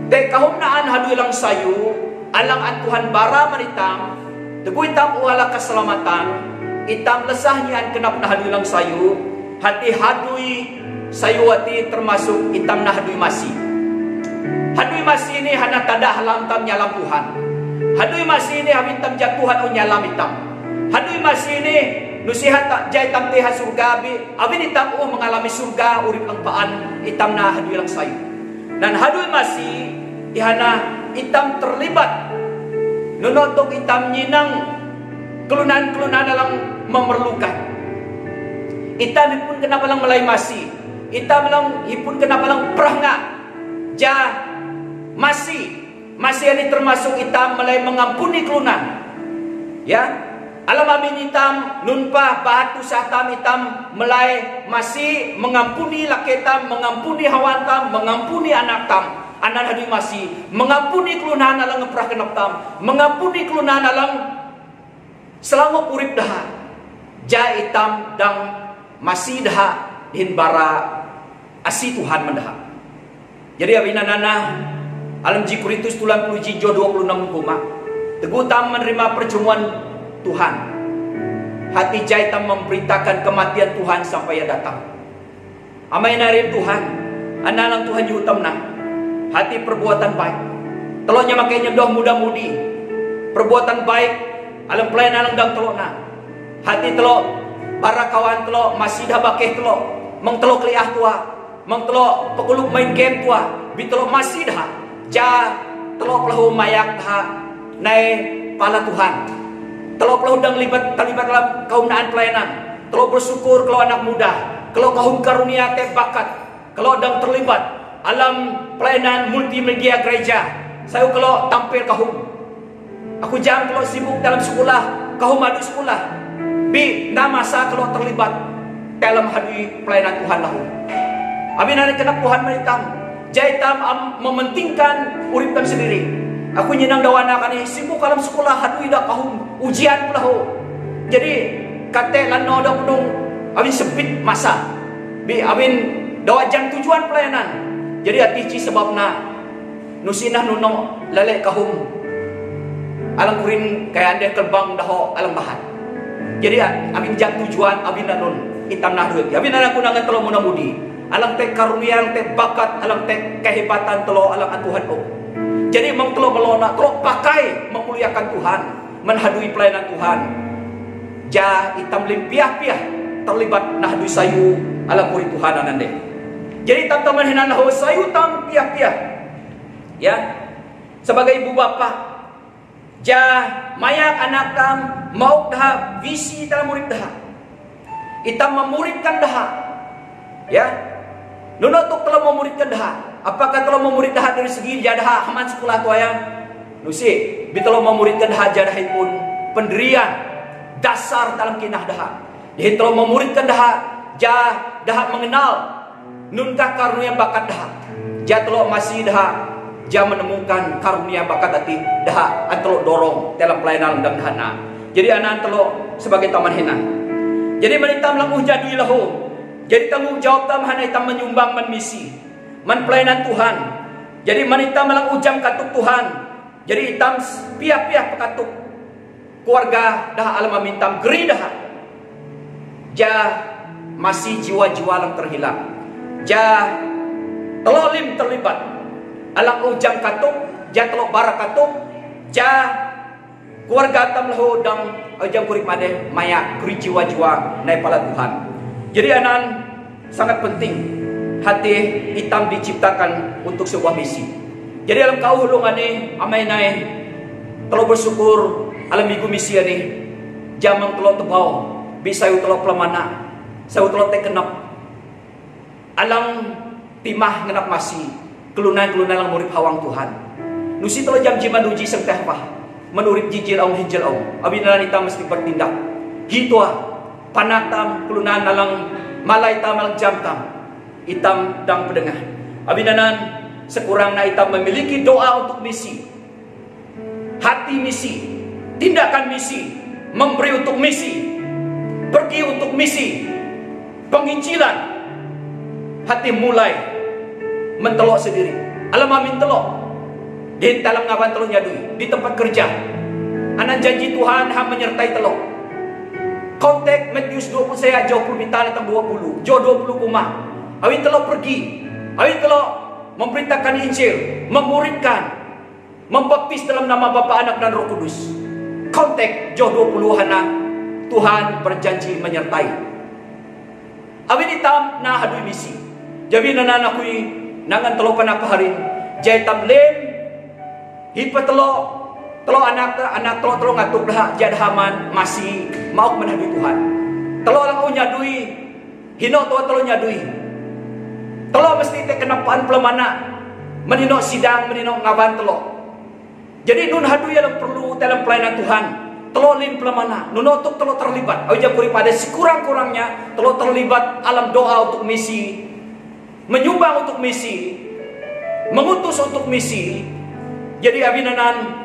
te kahumnaan hadu yalang sayu alang an Tuhan bara manitam teguh itam uala keselamatan itam lesahnya an kenap na hadu yalang sayu hati hadui sayuwati termasuk itam na hadui masih. Hadui masih ini hana tada halam tam nyalam Tuhan. Hadui masih ini hamintam jatuhan o nyalam itam. Hadui masih ini nusihat tak jai tam teha surga abin itam mengalami surga urip ang paan itam na hadui lang sayu. Dan hadui masih ihana itam terlibat nunotok itam nyinang kelunan-kelunan dalam memerlukan. Itam ipun kenapa lang malay masih. Itam lang ipun kenapa lang prahna. Ja masih ini termasuk itam malay mengampuni kelunan. Ya, alam amin itam nunpa bahatu satam itam malay masih mengampuni laketam, mengampuni hawantam, mengampuni anak tam. Anak hadui masih mengampuni kelunan alang ngeprah kenap tam, mengampuni kelunan alang selama urip dah. Ja itam dang masih dah din bara asi Tuhan mendah. Jadi abinanana alam ji Korintus tulang puluh jijo 26 koma teguh tam menerima perjamuan Tuhan. Hati jai tam memberitakan kematian Tuhan sampai ia datang. Amai narim Tuhan, analang Tuhan yutamna. Hati perbuatan baik. Teloknya makanya doh muda-mudi. Perbuatan baik alam pelayan alang dang telokna. Hati telok para kawan telok masih dah bakeh telok mang telo kliah tua, mang telo pekuluk main game tua, bi telo masih dah, ja telo pelahu mayak dah, nai pala Tuhan, telo pelahu dang terlibat dalam kaumnaan pelayanan, telo bersyukur kalau anak muda, kalau kaum karunia te bakat, kalau dang terlibat alam pelayanan multimedia gereja, saya kalau tampil kahum, aku jangan kalau sibuk dalam sekolah, kahum adu sekolah, bi nama saya kalau terlibat dalam hadi pelayanan Tuhan lahu. Abi nari kena Tuhan menitam, jaitam mementingkan uripkan sendiri. Aku nyenang dawana kani sibuk dalam sekolah hadu ida kahum ujian pelahu. Jadi kate lano da pedung abin sempit masa. Bi abin dawajan tujuan pelayanan. Jadi hati ci sebabna nusinah nuno lalek kahum alang kurin kaya ande kerbang daho alang bahan. Jadi abin jang tujuan abin nanun itam nahdut. Abin anak kunangan telo munamudi. Alang te karunia, alang te bakat, alang te kehebatan telo alang Tuhan oh. Jadi mang telo melona, telo pakai memuliakan Tuhan, menhadui pelayanan Tuhan. Ja itam limpiah-piah terlibat nahdui sayu alang kurin Tuhan anande. Jadi teman-teman hinan lahu sayu tam piah-piah. Ya. Sebagai ibu bapa, ja mayak anak tam mau dah visi dalam murid dah. Itam memuridkan dah. Ya. Nunotok telah memuridkan dah. Apakah telah memurid dah dari segi jadah haman sekolah tu ayam? Nusi, bitelo memuridkan dah jadah pun pendirian dasar dalam kinah dah. Jadi telah memuridkan dah dah mengenal nunkah karunia bakat dah. Ja telah masih dah ja menemukan karunia bakat hati dah antelo dorong dalam pelayanan dan dana. Jadi anak telo sebagai taman hinan. Jadi menitam languh jadi lahu. Jadi tanggung jawab tam hana itam menyumbang man misi, man pelayanan Tuhan. Jadi manitam lang ujam katuk Tuhan. Jadi itam piah-piah pekatuk keluarga dah alam mintam geri dah. Ja masih jiwa-jiwa lang terhilang. Ja telolim terlibat. Alang ujam katuk, ja telok barak katuk, ja keluarga tam lahu dang ujam kurik made maya geri jiwa-jiwa naik pala Tuhan. Jadi anak sangat penting hati hitam diciptakan untuk sebuah misi. Jadi alam kau hulung ane amai nae telo bersyukur alam minggu misi ane jamang telo tebau bisa telo pelamana saya telo tekenap alang timah ngenap masi kelunan-kelunan lang murip hawang Tuhan. Nusi telo jam jiman uji sang tehpah menurip jijil au hijil au abinalan hitam mesti bertindak. Gitu panatam kelunan nalang malai tamal jamtam itam dang pedengah abinanan sekurangnya itam memiliki doa untuk misi, hati misi, tindakan misi, memberi untuk misi, pergi untuk misi, penginjilan, hati mulai mentelok sendiri alam amin telok di dalam ngawan telok nyadui di tempat kerja anak janji Tuhan ham menyertai telok. Kontek Matius 20 saya jauh puluh bintang tentang 20 jauh 20 kumah awin telok pergi awin telok memberitakan Injil memuridkan membaptis dalam nama Bapa Anak dan Roh Kudus. Kontek jauh 20 hana Tuhan berjanji menyertai awin hitam na hadui misi jadi nana nakui nangan telok panapaharin jaitam lem hipa telok telo anak telo ngatuk dah jadhaman masih mau menhadui Tuhan. Telo lang nyadui hino telo nyadui. Telo mesti te kenapaan pelemana menino sidang menino ngawan telo. Jadi nun hadui yang perlu dalam pelayanan Tuhan. Telo lim pelemana nunotuk telo terlibat. Aja puri pada sekurang-kurangnya telo terlibat alam doa untuk misi, menyumbang untuk misi, mengutus untuk misi. Jadi abinanan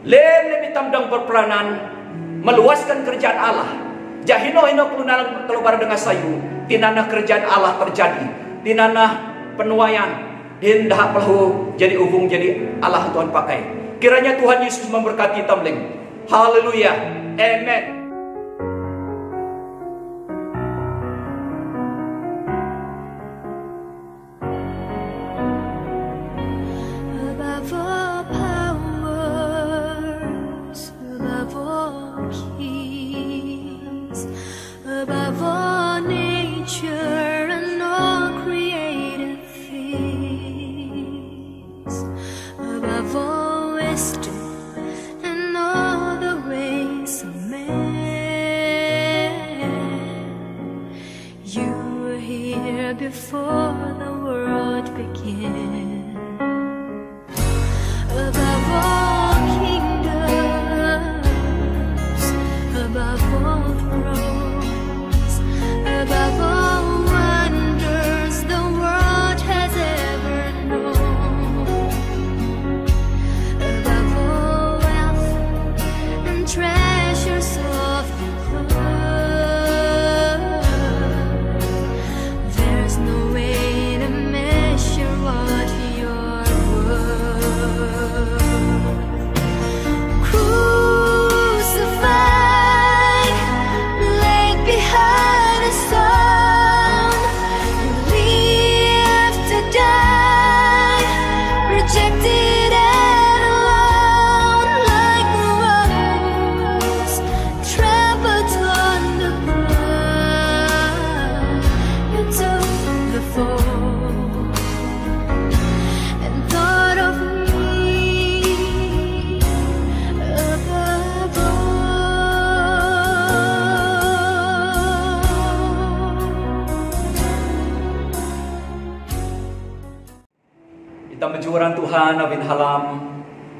Lem tamdang berperanan meluaskan kerjaan Allah. Jahino kelunan telo bar dengan sayu. Tinanah kerjaan Allah terjadi. Tinanah penuaian. Din dah pelahu jadi ubung jadi Allah Tuhan pakai. Kiranya Tuhan Yesus memberkati tamling. Haleluya. Amen. Above all nature and there before the world began. Above all kingdoms, above all thrones, above all wonders the world has ever known, above all wealth and treasures of the earth, there's no way to measure what you're worth. Crucified, laid behind a stone, you lived to die, rejected and alone, like a rose trampled on the ground. You took the fall and thought of me above all. Ita menjuran Tuhan na binhalam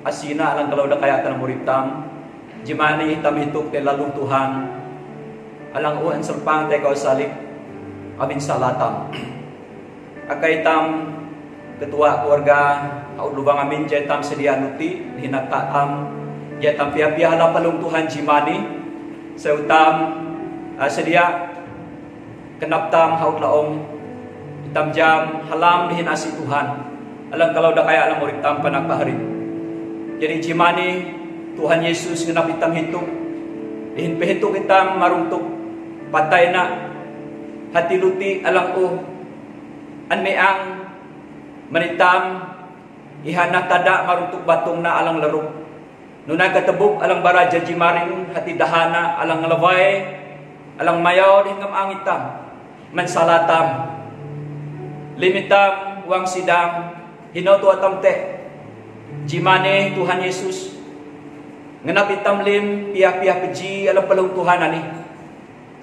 asina alang kalau da kaya tanang muritam jimani hitam hituk te lalung Tuhan alang uan serpang te kau salik amin salatam akai tam ketua keluarga au lubang amin jetam sedia nuti hinataam jetam pia-pia halam palung Tuhan jimani seutam sedia kenap tam haut laong hitam jam halam dihin asi Tuhan alang kalau dah kaya alang murid tam panak bahari. Jadi jimani Tuhan Yesus ngenap hitam hitung dihin pehitung hitam maruntuk patay na hati luti alang anmeang manitam ihana tada maruntuk batong na alang laruk nuna katebuk alang baraja jimaring hati dahana alang ngelaway alang mayaw dihin ngamang hitam mansalatam limitam uang sidang hinoto atam te jimane Tuhan Yesus ngenap hitam lim pia-pia peji alam palung Tuhan ani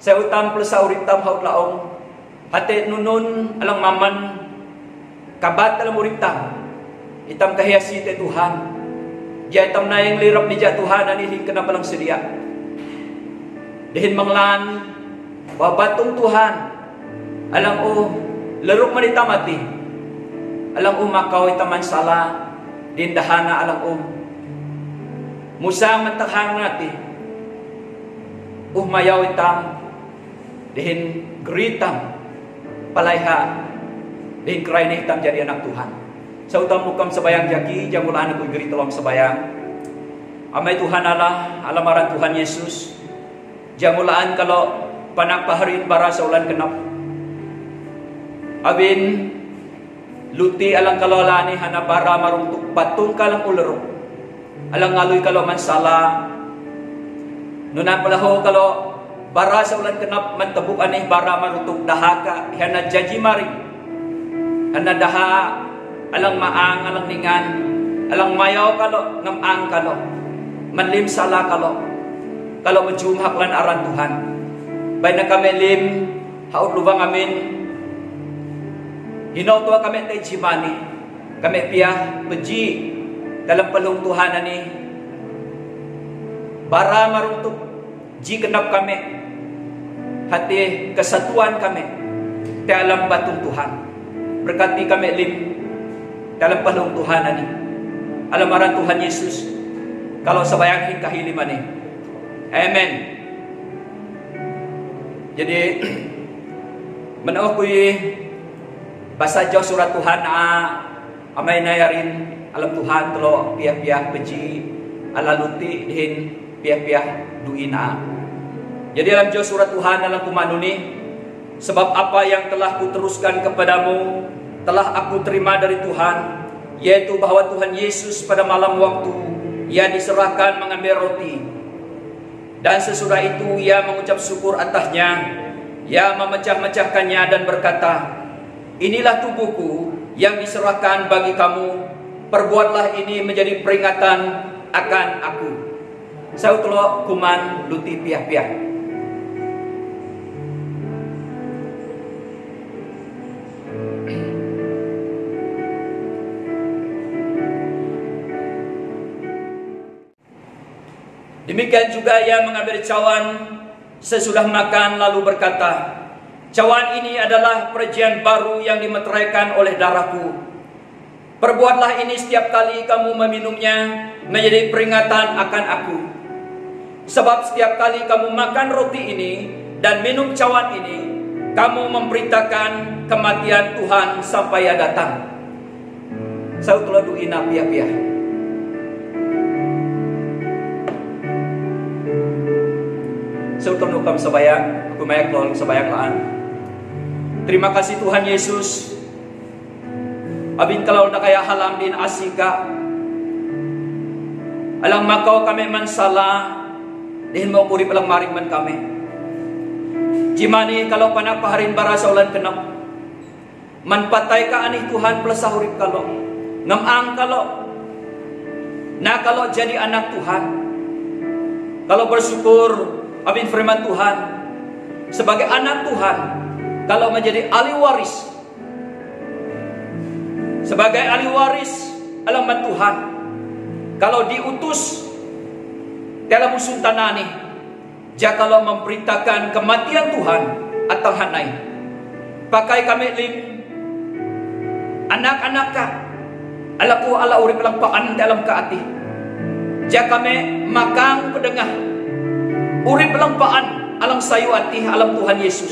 sa utam plus sa uritam haut laong hati nunun alang maman kabat alam uritam hitam kahiasi te Tuhan dia hitam na yang lirap ni ja Tuhan ani hin kena palang sedia dihin manglan babatong Tuhan alang leruk man hitam mati alang makaw itaman sala din dahana alang musang mantahang nati mayaw itam dihin geritam palayha dihin krain hitam jadi anak Tuhan sa utam mukam sabayang jaki jangulaan ako geri tolong sabayang amay Tuhan alamaran Tuhan Yesus jangulaan kalau panak paharin bara sa ulan kenap abin luti alang kalola ni hanabara maruntuk batung kalang ulero alang ngaloy kalo mansala nunan palaho kalo bara sa ulan kenap mantabuk ani bara maruntuk dahaka hana jaji mari hana daha alang maang alang ningan alang mayaw kalo ngamang kalo manlim sala kalo menjumhak lan aran Tuhan bay na kami lim haut lubang amin hinaw tua kami tay jimani kami pia beji dalam pelung Tuhan ani bara maruntuk ji kenap kami hati kesatuan kami dalam batung Tuhan berkati kami lim dalam pelung Tuhan ani alamaran Tuhan Yesus kalau sabayang kahiliman ni amen. Jadi menawag ko basa jauh surat Tuhan amay nayarin alam Tuhan telo pia-pia peji alaluti dihin pia-pia duina. Jadi alam jauh surat Tuhan alam kumanuni sebab apa yang telah kuteruskan kepadamu telah aku terima dari Tuhan, yaitu bahwa Tuhan Yesus pada malam waktu ia diserahkan mengambil roti dan sesudah itu ia mengucap syukur atasnya, ia memecah-mecahkannya dan berkata, inilah tubuhku yang diserahkan bagi kamu, perbuatlah ini menjadi peringatan akan aku. Sautlo kuman luti piah-piah. Demikian juga ia mengambil cawan sesudah makan lalu berkata, cawan ini adalah perjanjian baru yang dimeteraikan oleh darahku. Perbuatlah ini setiap kali kamu meminumnya menjadi peringatan akan aku. Sebab setiap kali kamu makan roti ini dan minum cawan ini, kamu memberitakan kematian Tuhan sampai ia datang. Saya telah duina pia-pia. Saya telah nukam sebayang, aku mayak lol sebayang laan. Terima kasih Tuhan Yesus. Abin kalau nak kaya halam din asika. Alang makau kami man salah, dihin mo kurip alang maring man kami. Jimani kalau panapaharin bara sa ulan kenap. Manpatay ka ani Tuhan plus sahurip kalau. Ngamang kalau na kalau jadi anak Tuhan, kalau bersyukur abin firman Tuhan sebagai anak Tuhan, kalau menjadi ahli waris, sebagai ahli waris alaman Tuhan, kalau diutus dalam musun tanani, jika kalau memberitakan kematian Tuhan atau hanai, pakai kami lim anak-anak ka alaku ala urip lang paan dalam kaati. Jika kami makang pedengah urip lang paan alang sayu ati alam Tuhan Yesus.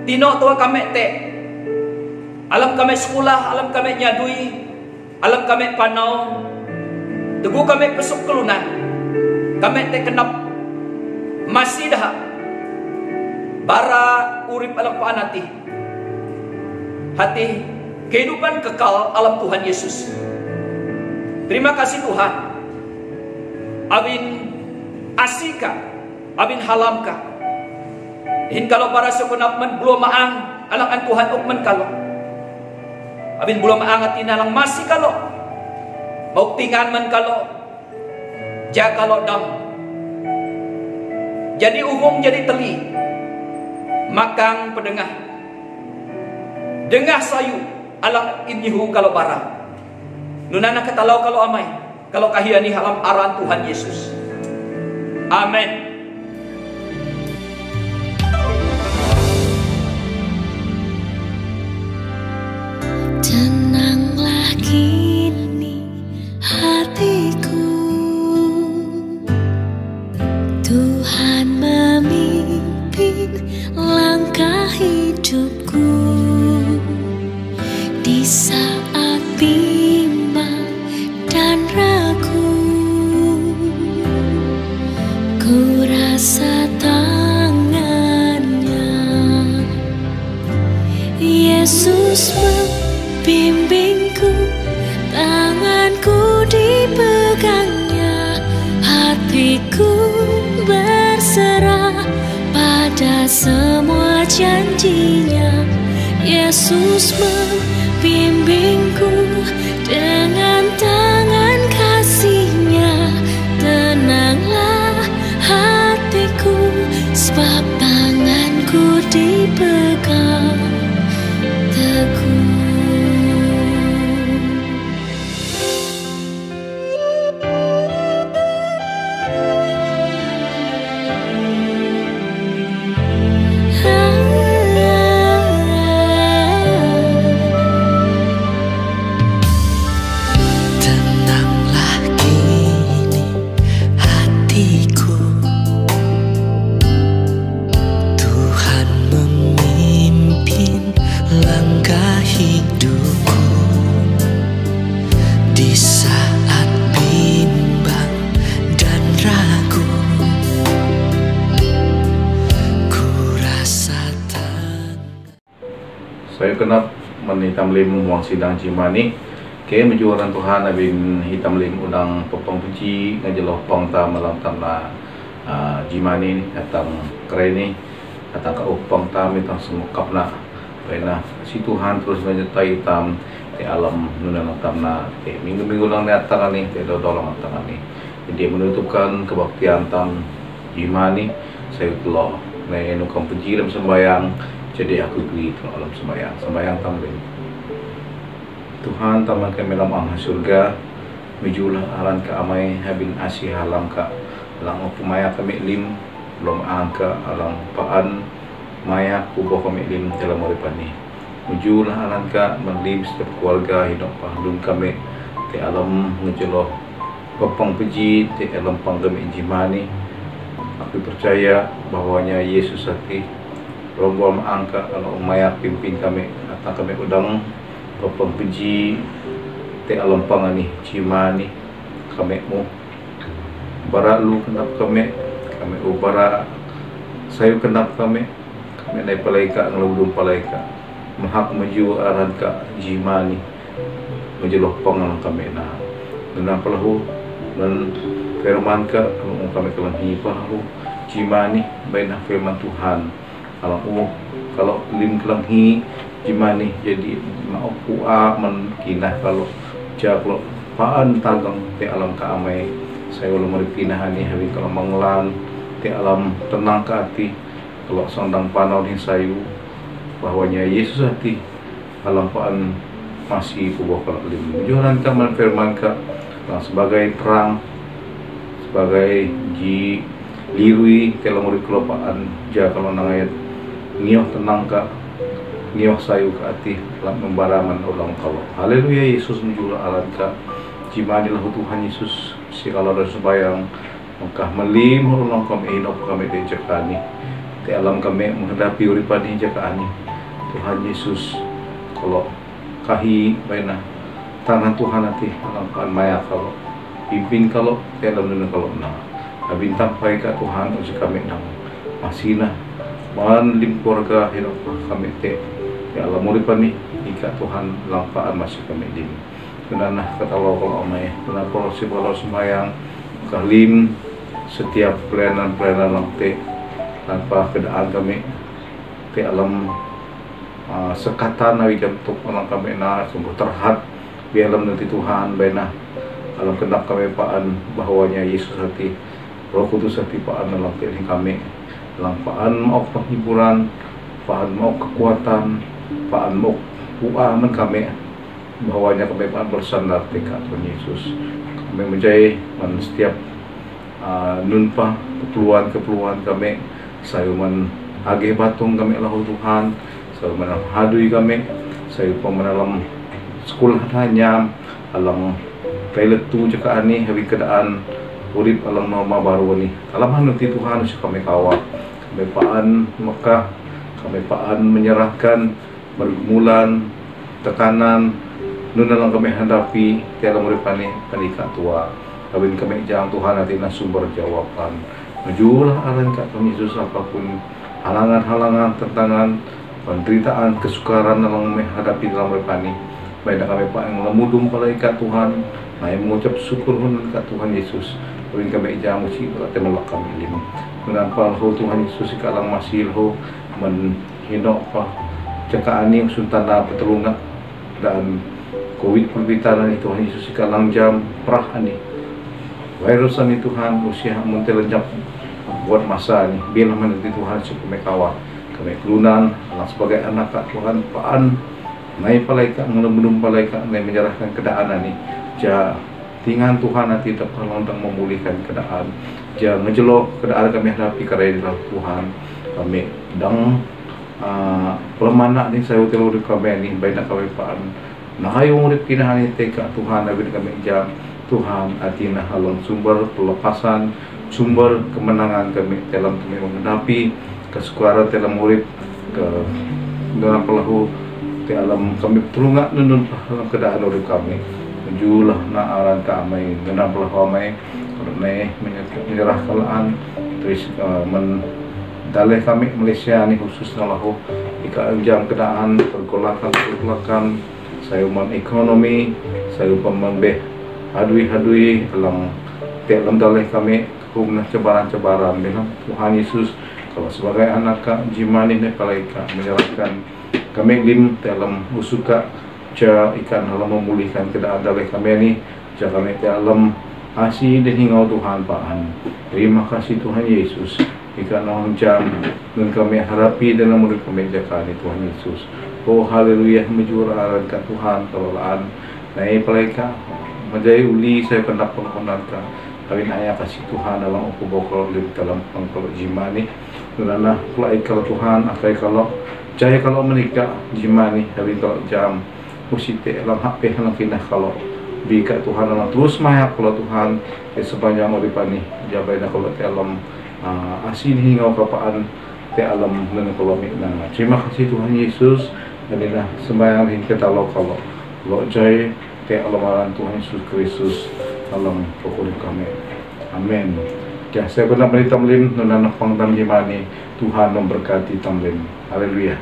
Tino tua kami te alam kami sekolah, alam kami nyadui, alam kami panau, teguh kami pesuk kelunan, kami te kenap masih dah bara urip alang paan hati kehidupan kekal alam Tuhan Yesus. Terima kasih Tuhan. Abin asika, abin halamka. Hin kalau para sekunap man belum maang alang an Tuhan ukman kalau. Abin belum maang at inalang masih kalau. Mauktingan man kalau. Ja kalau dam. Jadi umum jadi teli. Makang pedengah. Dengah sayu alang inyihu kalau bara. Nunana katalau kalau amai. Kalau kahiani halam aran Tuhan Yesus. Amin. Tenanglah kini hatiku, Tuhan memimpin langkah hidupku. Di saat bimbang dan ragu, ku rasa tangannya. Yesus membimbingku, tanganku dipegangnya, hatiku berserah pada semua janjinya. Yesus membimbingku dengan tangan kasih-Nya. Tenanglah hatiku, sebab tanganku dipegang teguh. Saya kenap menitam lim wang sidang Cimani. Kaya menjuaran Tuhan abin hitam lim udang popong puji ngajeloh pong ta malam tamna Cimani datang kereni datang ke upong ta mitang semukap na. Karena si Tuhan terus menyertai hitam di alam nunang tamna. Minggu-minggu lang datang ni, dolong datang ni. Jadi menutupkan kebaktian tam Cimani. Saya telah menukang puji dalam sembahyang. Jadi aku beli itu alam sembahyang tamrin. Tuhan taman kami dalam surga, mijulah alan ke amai habin asih halam ka alang pumaya kami lim belum angka alang paan maya kubo kami lim dalam uripan ni. Mujulah alang ka menlim setiap keluarga hidup pahdun kami ti alam ngejeloh papang puji ti alam panggami jimani. Aku percaya bahwanya Yesus hati rombol angka kalau maya pimpin kami atau kami udang papang puji ti alam pangani jimani kami mu bara lu kenap kami ubara sayu kenap kami naik palaika ngeludung palaika mahak meju aran ka jimani menjeloh pangalang kami na dengan pelahu dan firman ka kami kelangi pelahu jimani baina firman Tuhan kalau lim kelangi jimani jadi mau kuat menkinah kalau jaklo paan tagang ti alam ka amai saya ulun meripinahani hari kalau manglan ti alam tenang ke hati kalau sondang panau ni sayu bahwanya Yesus hati alam paan masih kubah kalau lim jualan ka firman ka sebagai terang sebagai ji lirui kalau murid kelopaan ja kalau nangayat ngioh tenang ka ngioh sayu ke hati lam membaraman ulang kalau haleluya Yesus menjual alat ka jimani lahu Tuhan Yesus si kalau ada sembahyang maka melim ulang kami inop kami di jakani di alam kami menghadapi uripan di jakani Tuhan Yesus kalau kahi baina tangan Tuhan nanti alam kan maya kalau pimpin kalau di alam dunia kalau na bintang pai ka Tuhan usi kami nang masina man lim keluarga hidup kami te di alam uripan ni ika Tuhan lampaan masih kami dim kenana katawa kalau amai kenapa si bolos sembahyang kalim setiap pelayanan langte tanpa keadaan kami ke alam sekatan nawi untuk orang kami na sungguh terhad di alam nanti Tuhan baina alam kendak kami paan bahwanya Yesus hati Roh Kudus hati paan dalam pilih kami dalam paan mau penghiburan paan mau kekuatan paan mau uaman kami bahwanya kami paan bersandar dekat Tuhan Yesus kami menjadi setiap nunpa keperluan kami sayuman agih batung kami lahu Tuhan sayuman hadui kami sayuman dalam sekolah hanya alam pilot tu cakap ani hari keadaan urip alam norma baru ni alam nanti Tuhan si kami kawal kami paan Mekah kami paan menyerahkan bergumulan tekanan nun dalam kami hadapi tiada uripan ni panika tua kawin kami jangan Tuhan nanti na sumber jawaban mejulah aran ka Tuhan Yesus apapun halangan-halangan tentangan penderitaan kesukaran dalam menghadapi dalam uripan ni baik kami pak yang lemudum palaikat Tuhan nah yang mengucap syukur ke Tuhan Yesus kawin kami jangan musik berarti melak kami lima kenapa Tuhan Yesus kalang masih ho menhinok pa cakap ani suntana petulungan dan COVID perbitaan itu Tuhan Yesus kalang jam perah ani virus ani Tuhan usia muntelejap buat masa ni biarlah nanti Tuhan kami kawal kami kelunan sebagai anak Tuhan paan naik palaikat menum palaikat naik menyerahkan keadaan ni ja tingan Tuhan nanti tertolong untuk memulihkan keadaan ja ngejelok keadaan kami hadapi karena Tuhan kami dang pelemanak ni saya hotel urip kami ni baik nak kami paan nah ayo urip kinahan ni teka Tuhan nabi kami jam Tuhan atina halon sumber pelepasan sumber kemenangan kami dalam kami menghadapi kesukaran dalam urip ke dalam pelahu di alam kami pertulungan nun dalam keadaan urip kami menjulah na aran kami genap pelahu kami karena menyerah kalaan terus mendalih kami Malaysia ni khususnya lahu ika jam keadaan pergolakan sayuman ekonomi sayuman membeh hadui dalam dalih kami kumna cebaran-cebaran dengan Tuhan Yesus kalau sebagai anak jimani ni palaikat menyerahkan kami lim dalam usuka ca ikan dalam memulihkan keadaan dalih kami ni ca kami dalam asih dan hingga Tuhan paan terima kasih Tuhan Yesus ikan orang jam dan kami harapi dalam murid kami jakan Tuhan Yesus oh haleluya menjualan ke Tuhan kelolaan naik palaikat menjadi uli saya hendak pengkonankan Kawin ayah kasih Tuhan dalam aku bokol dalam pangkal jimani. Nurana kulai kalau Tuhan akai kalau jaya kalau menikah jimani kawin kalau jam usite dalam HP halang kinah kalau bika Tuhan dalam terus mayak kalau Tuhan sepanjang uripani jabai na kalau dalam asin hingga kapaan te alam dan kalau mikna. Terima kasih Tuhan Yesus dan sembahyang hingga kalau lo jaya te alam Tuhan Yesus Kristus dalam pokok kami. Amin. Ya, saya benar-benar Tamlim, nona pangdam jimani, Tuhan memberkati Tamlim. Haleluya.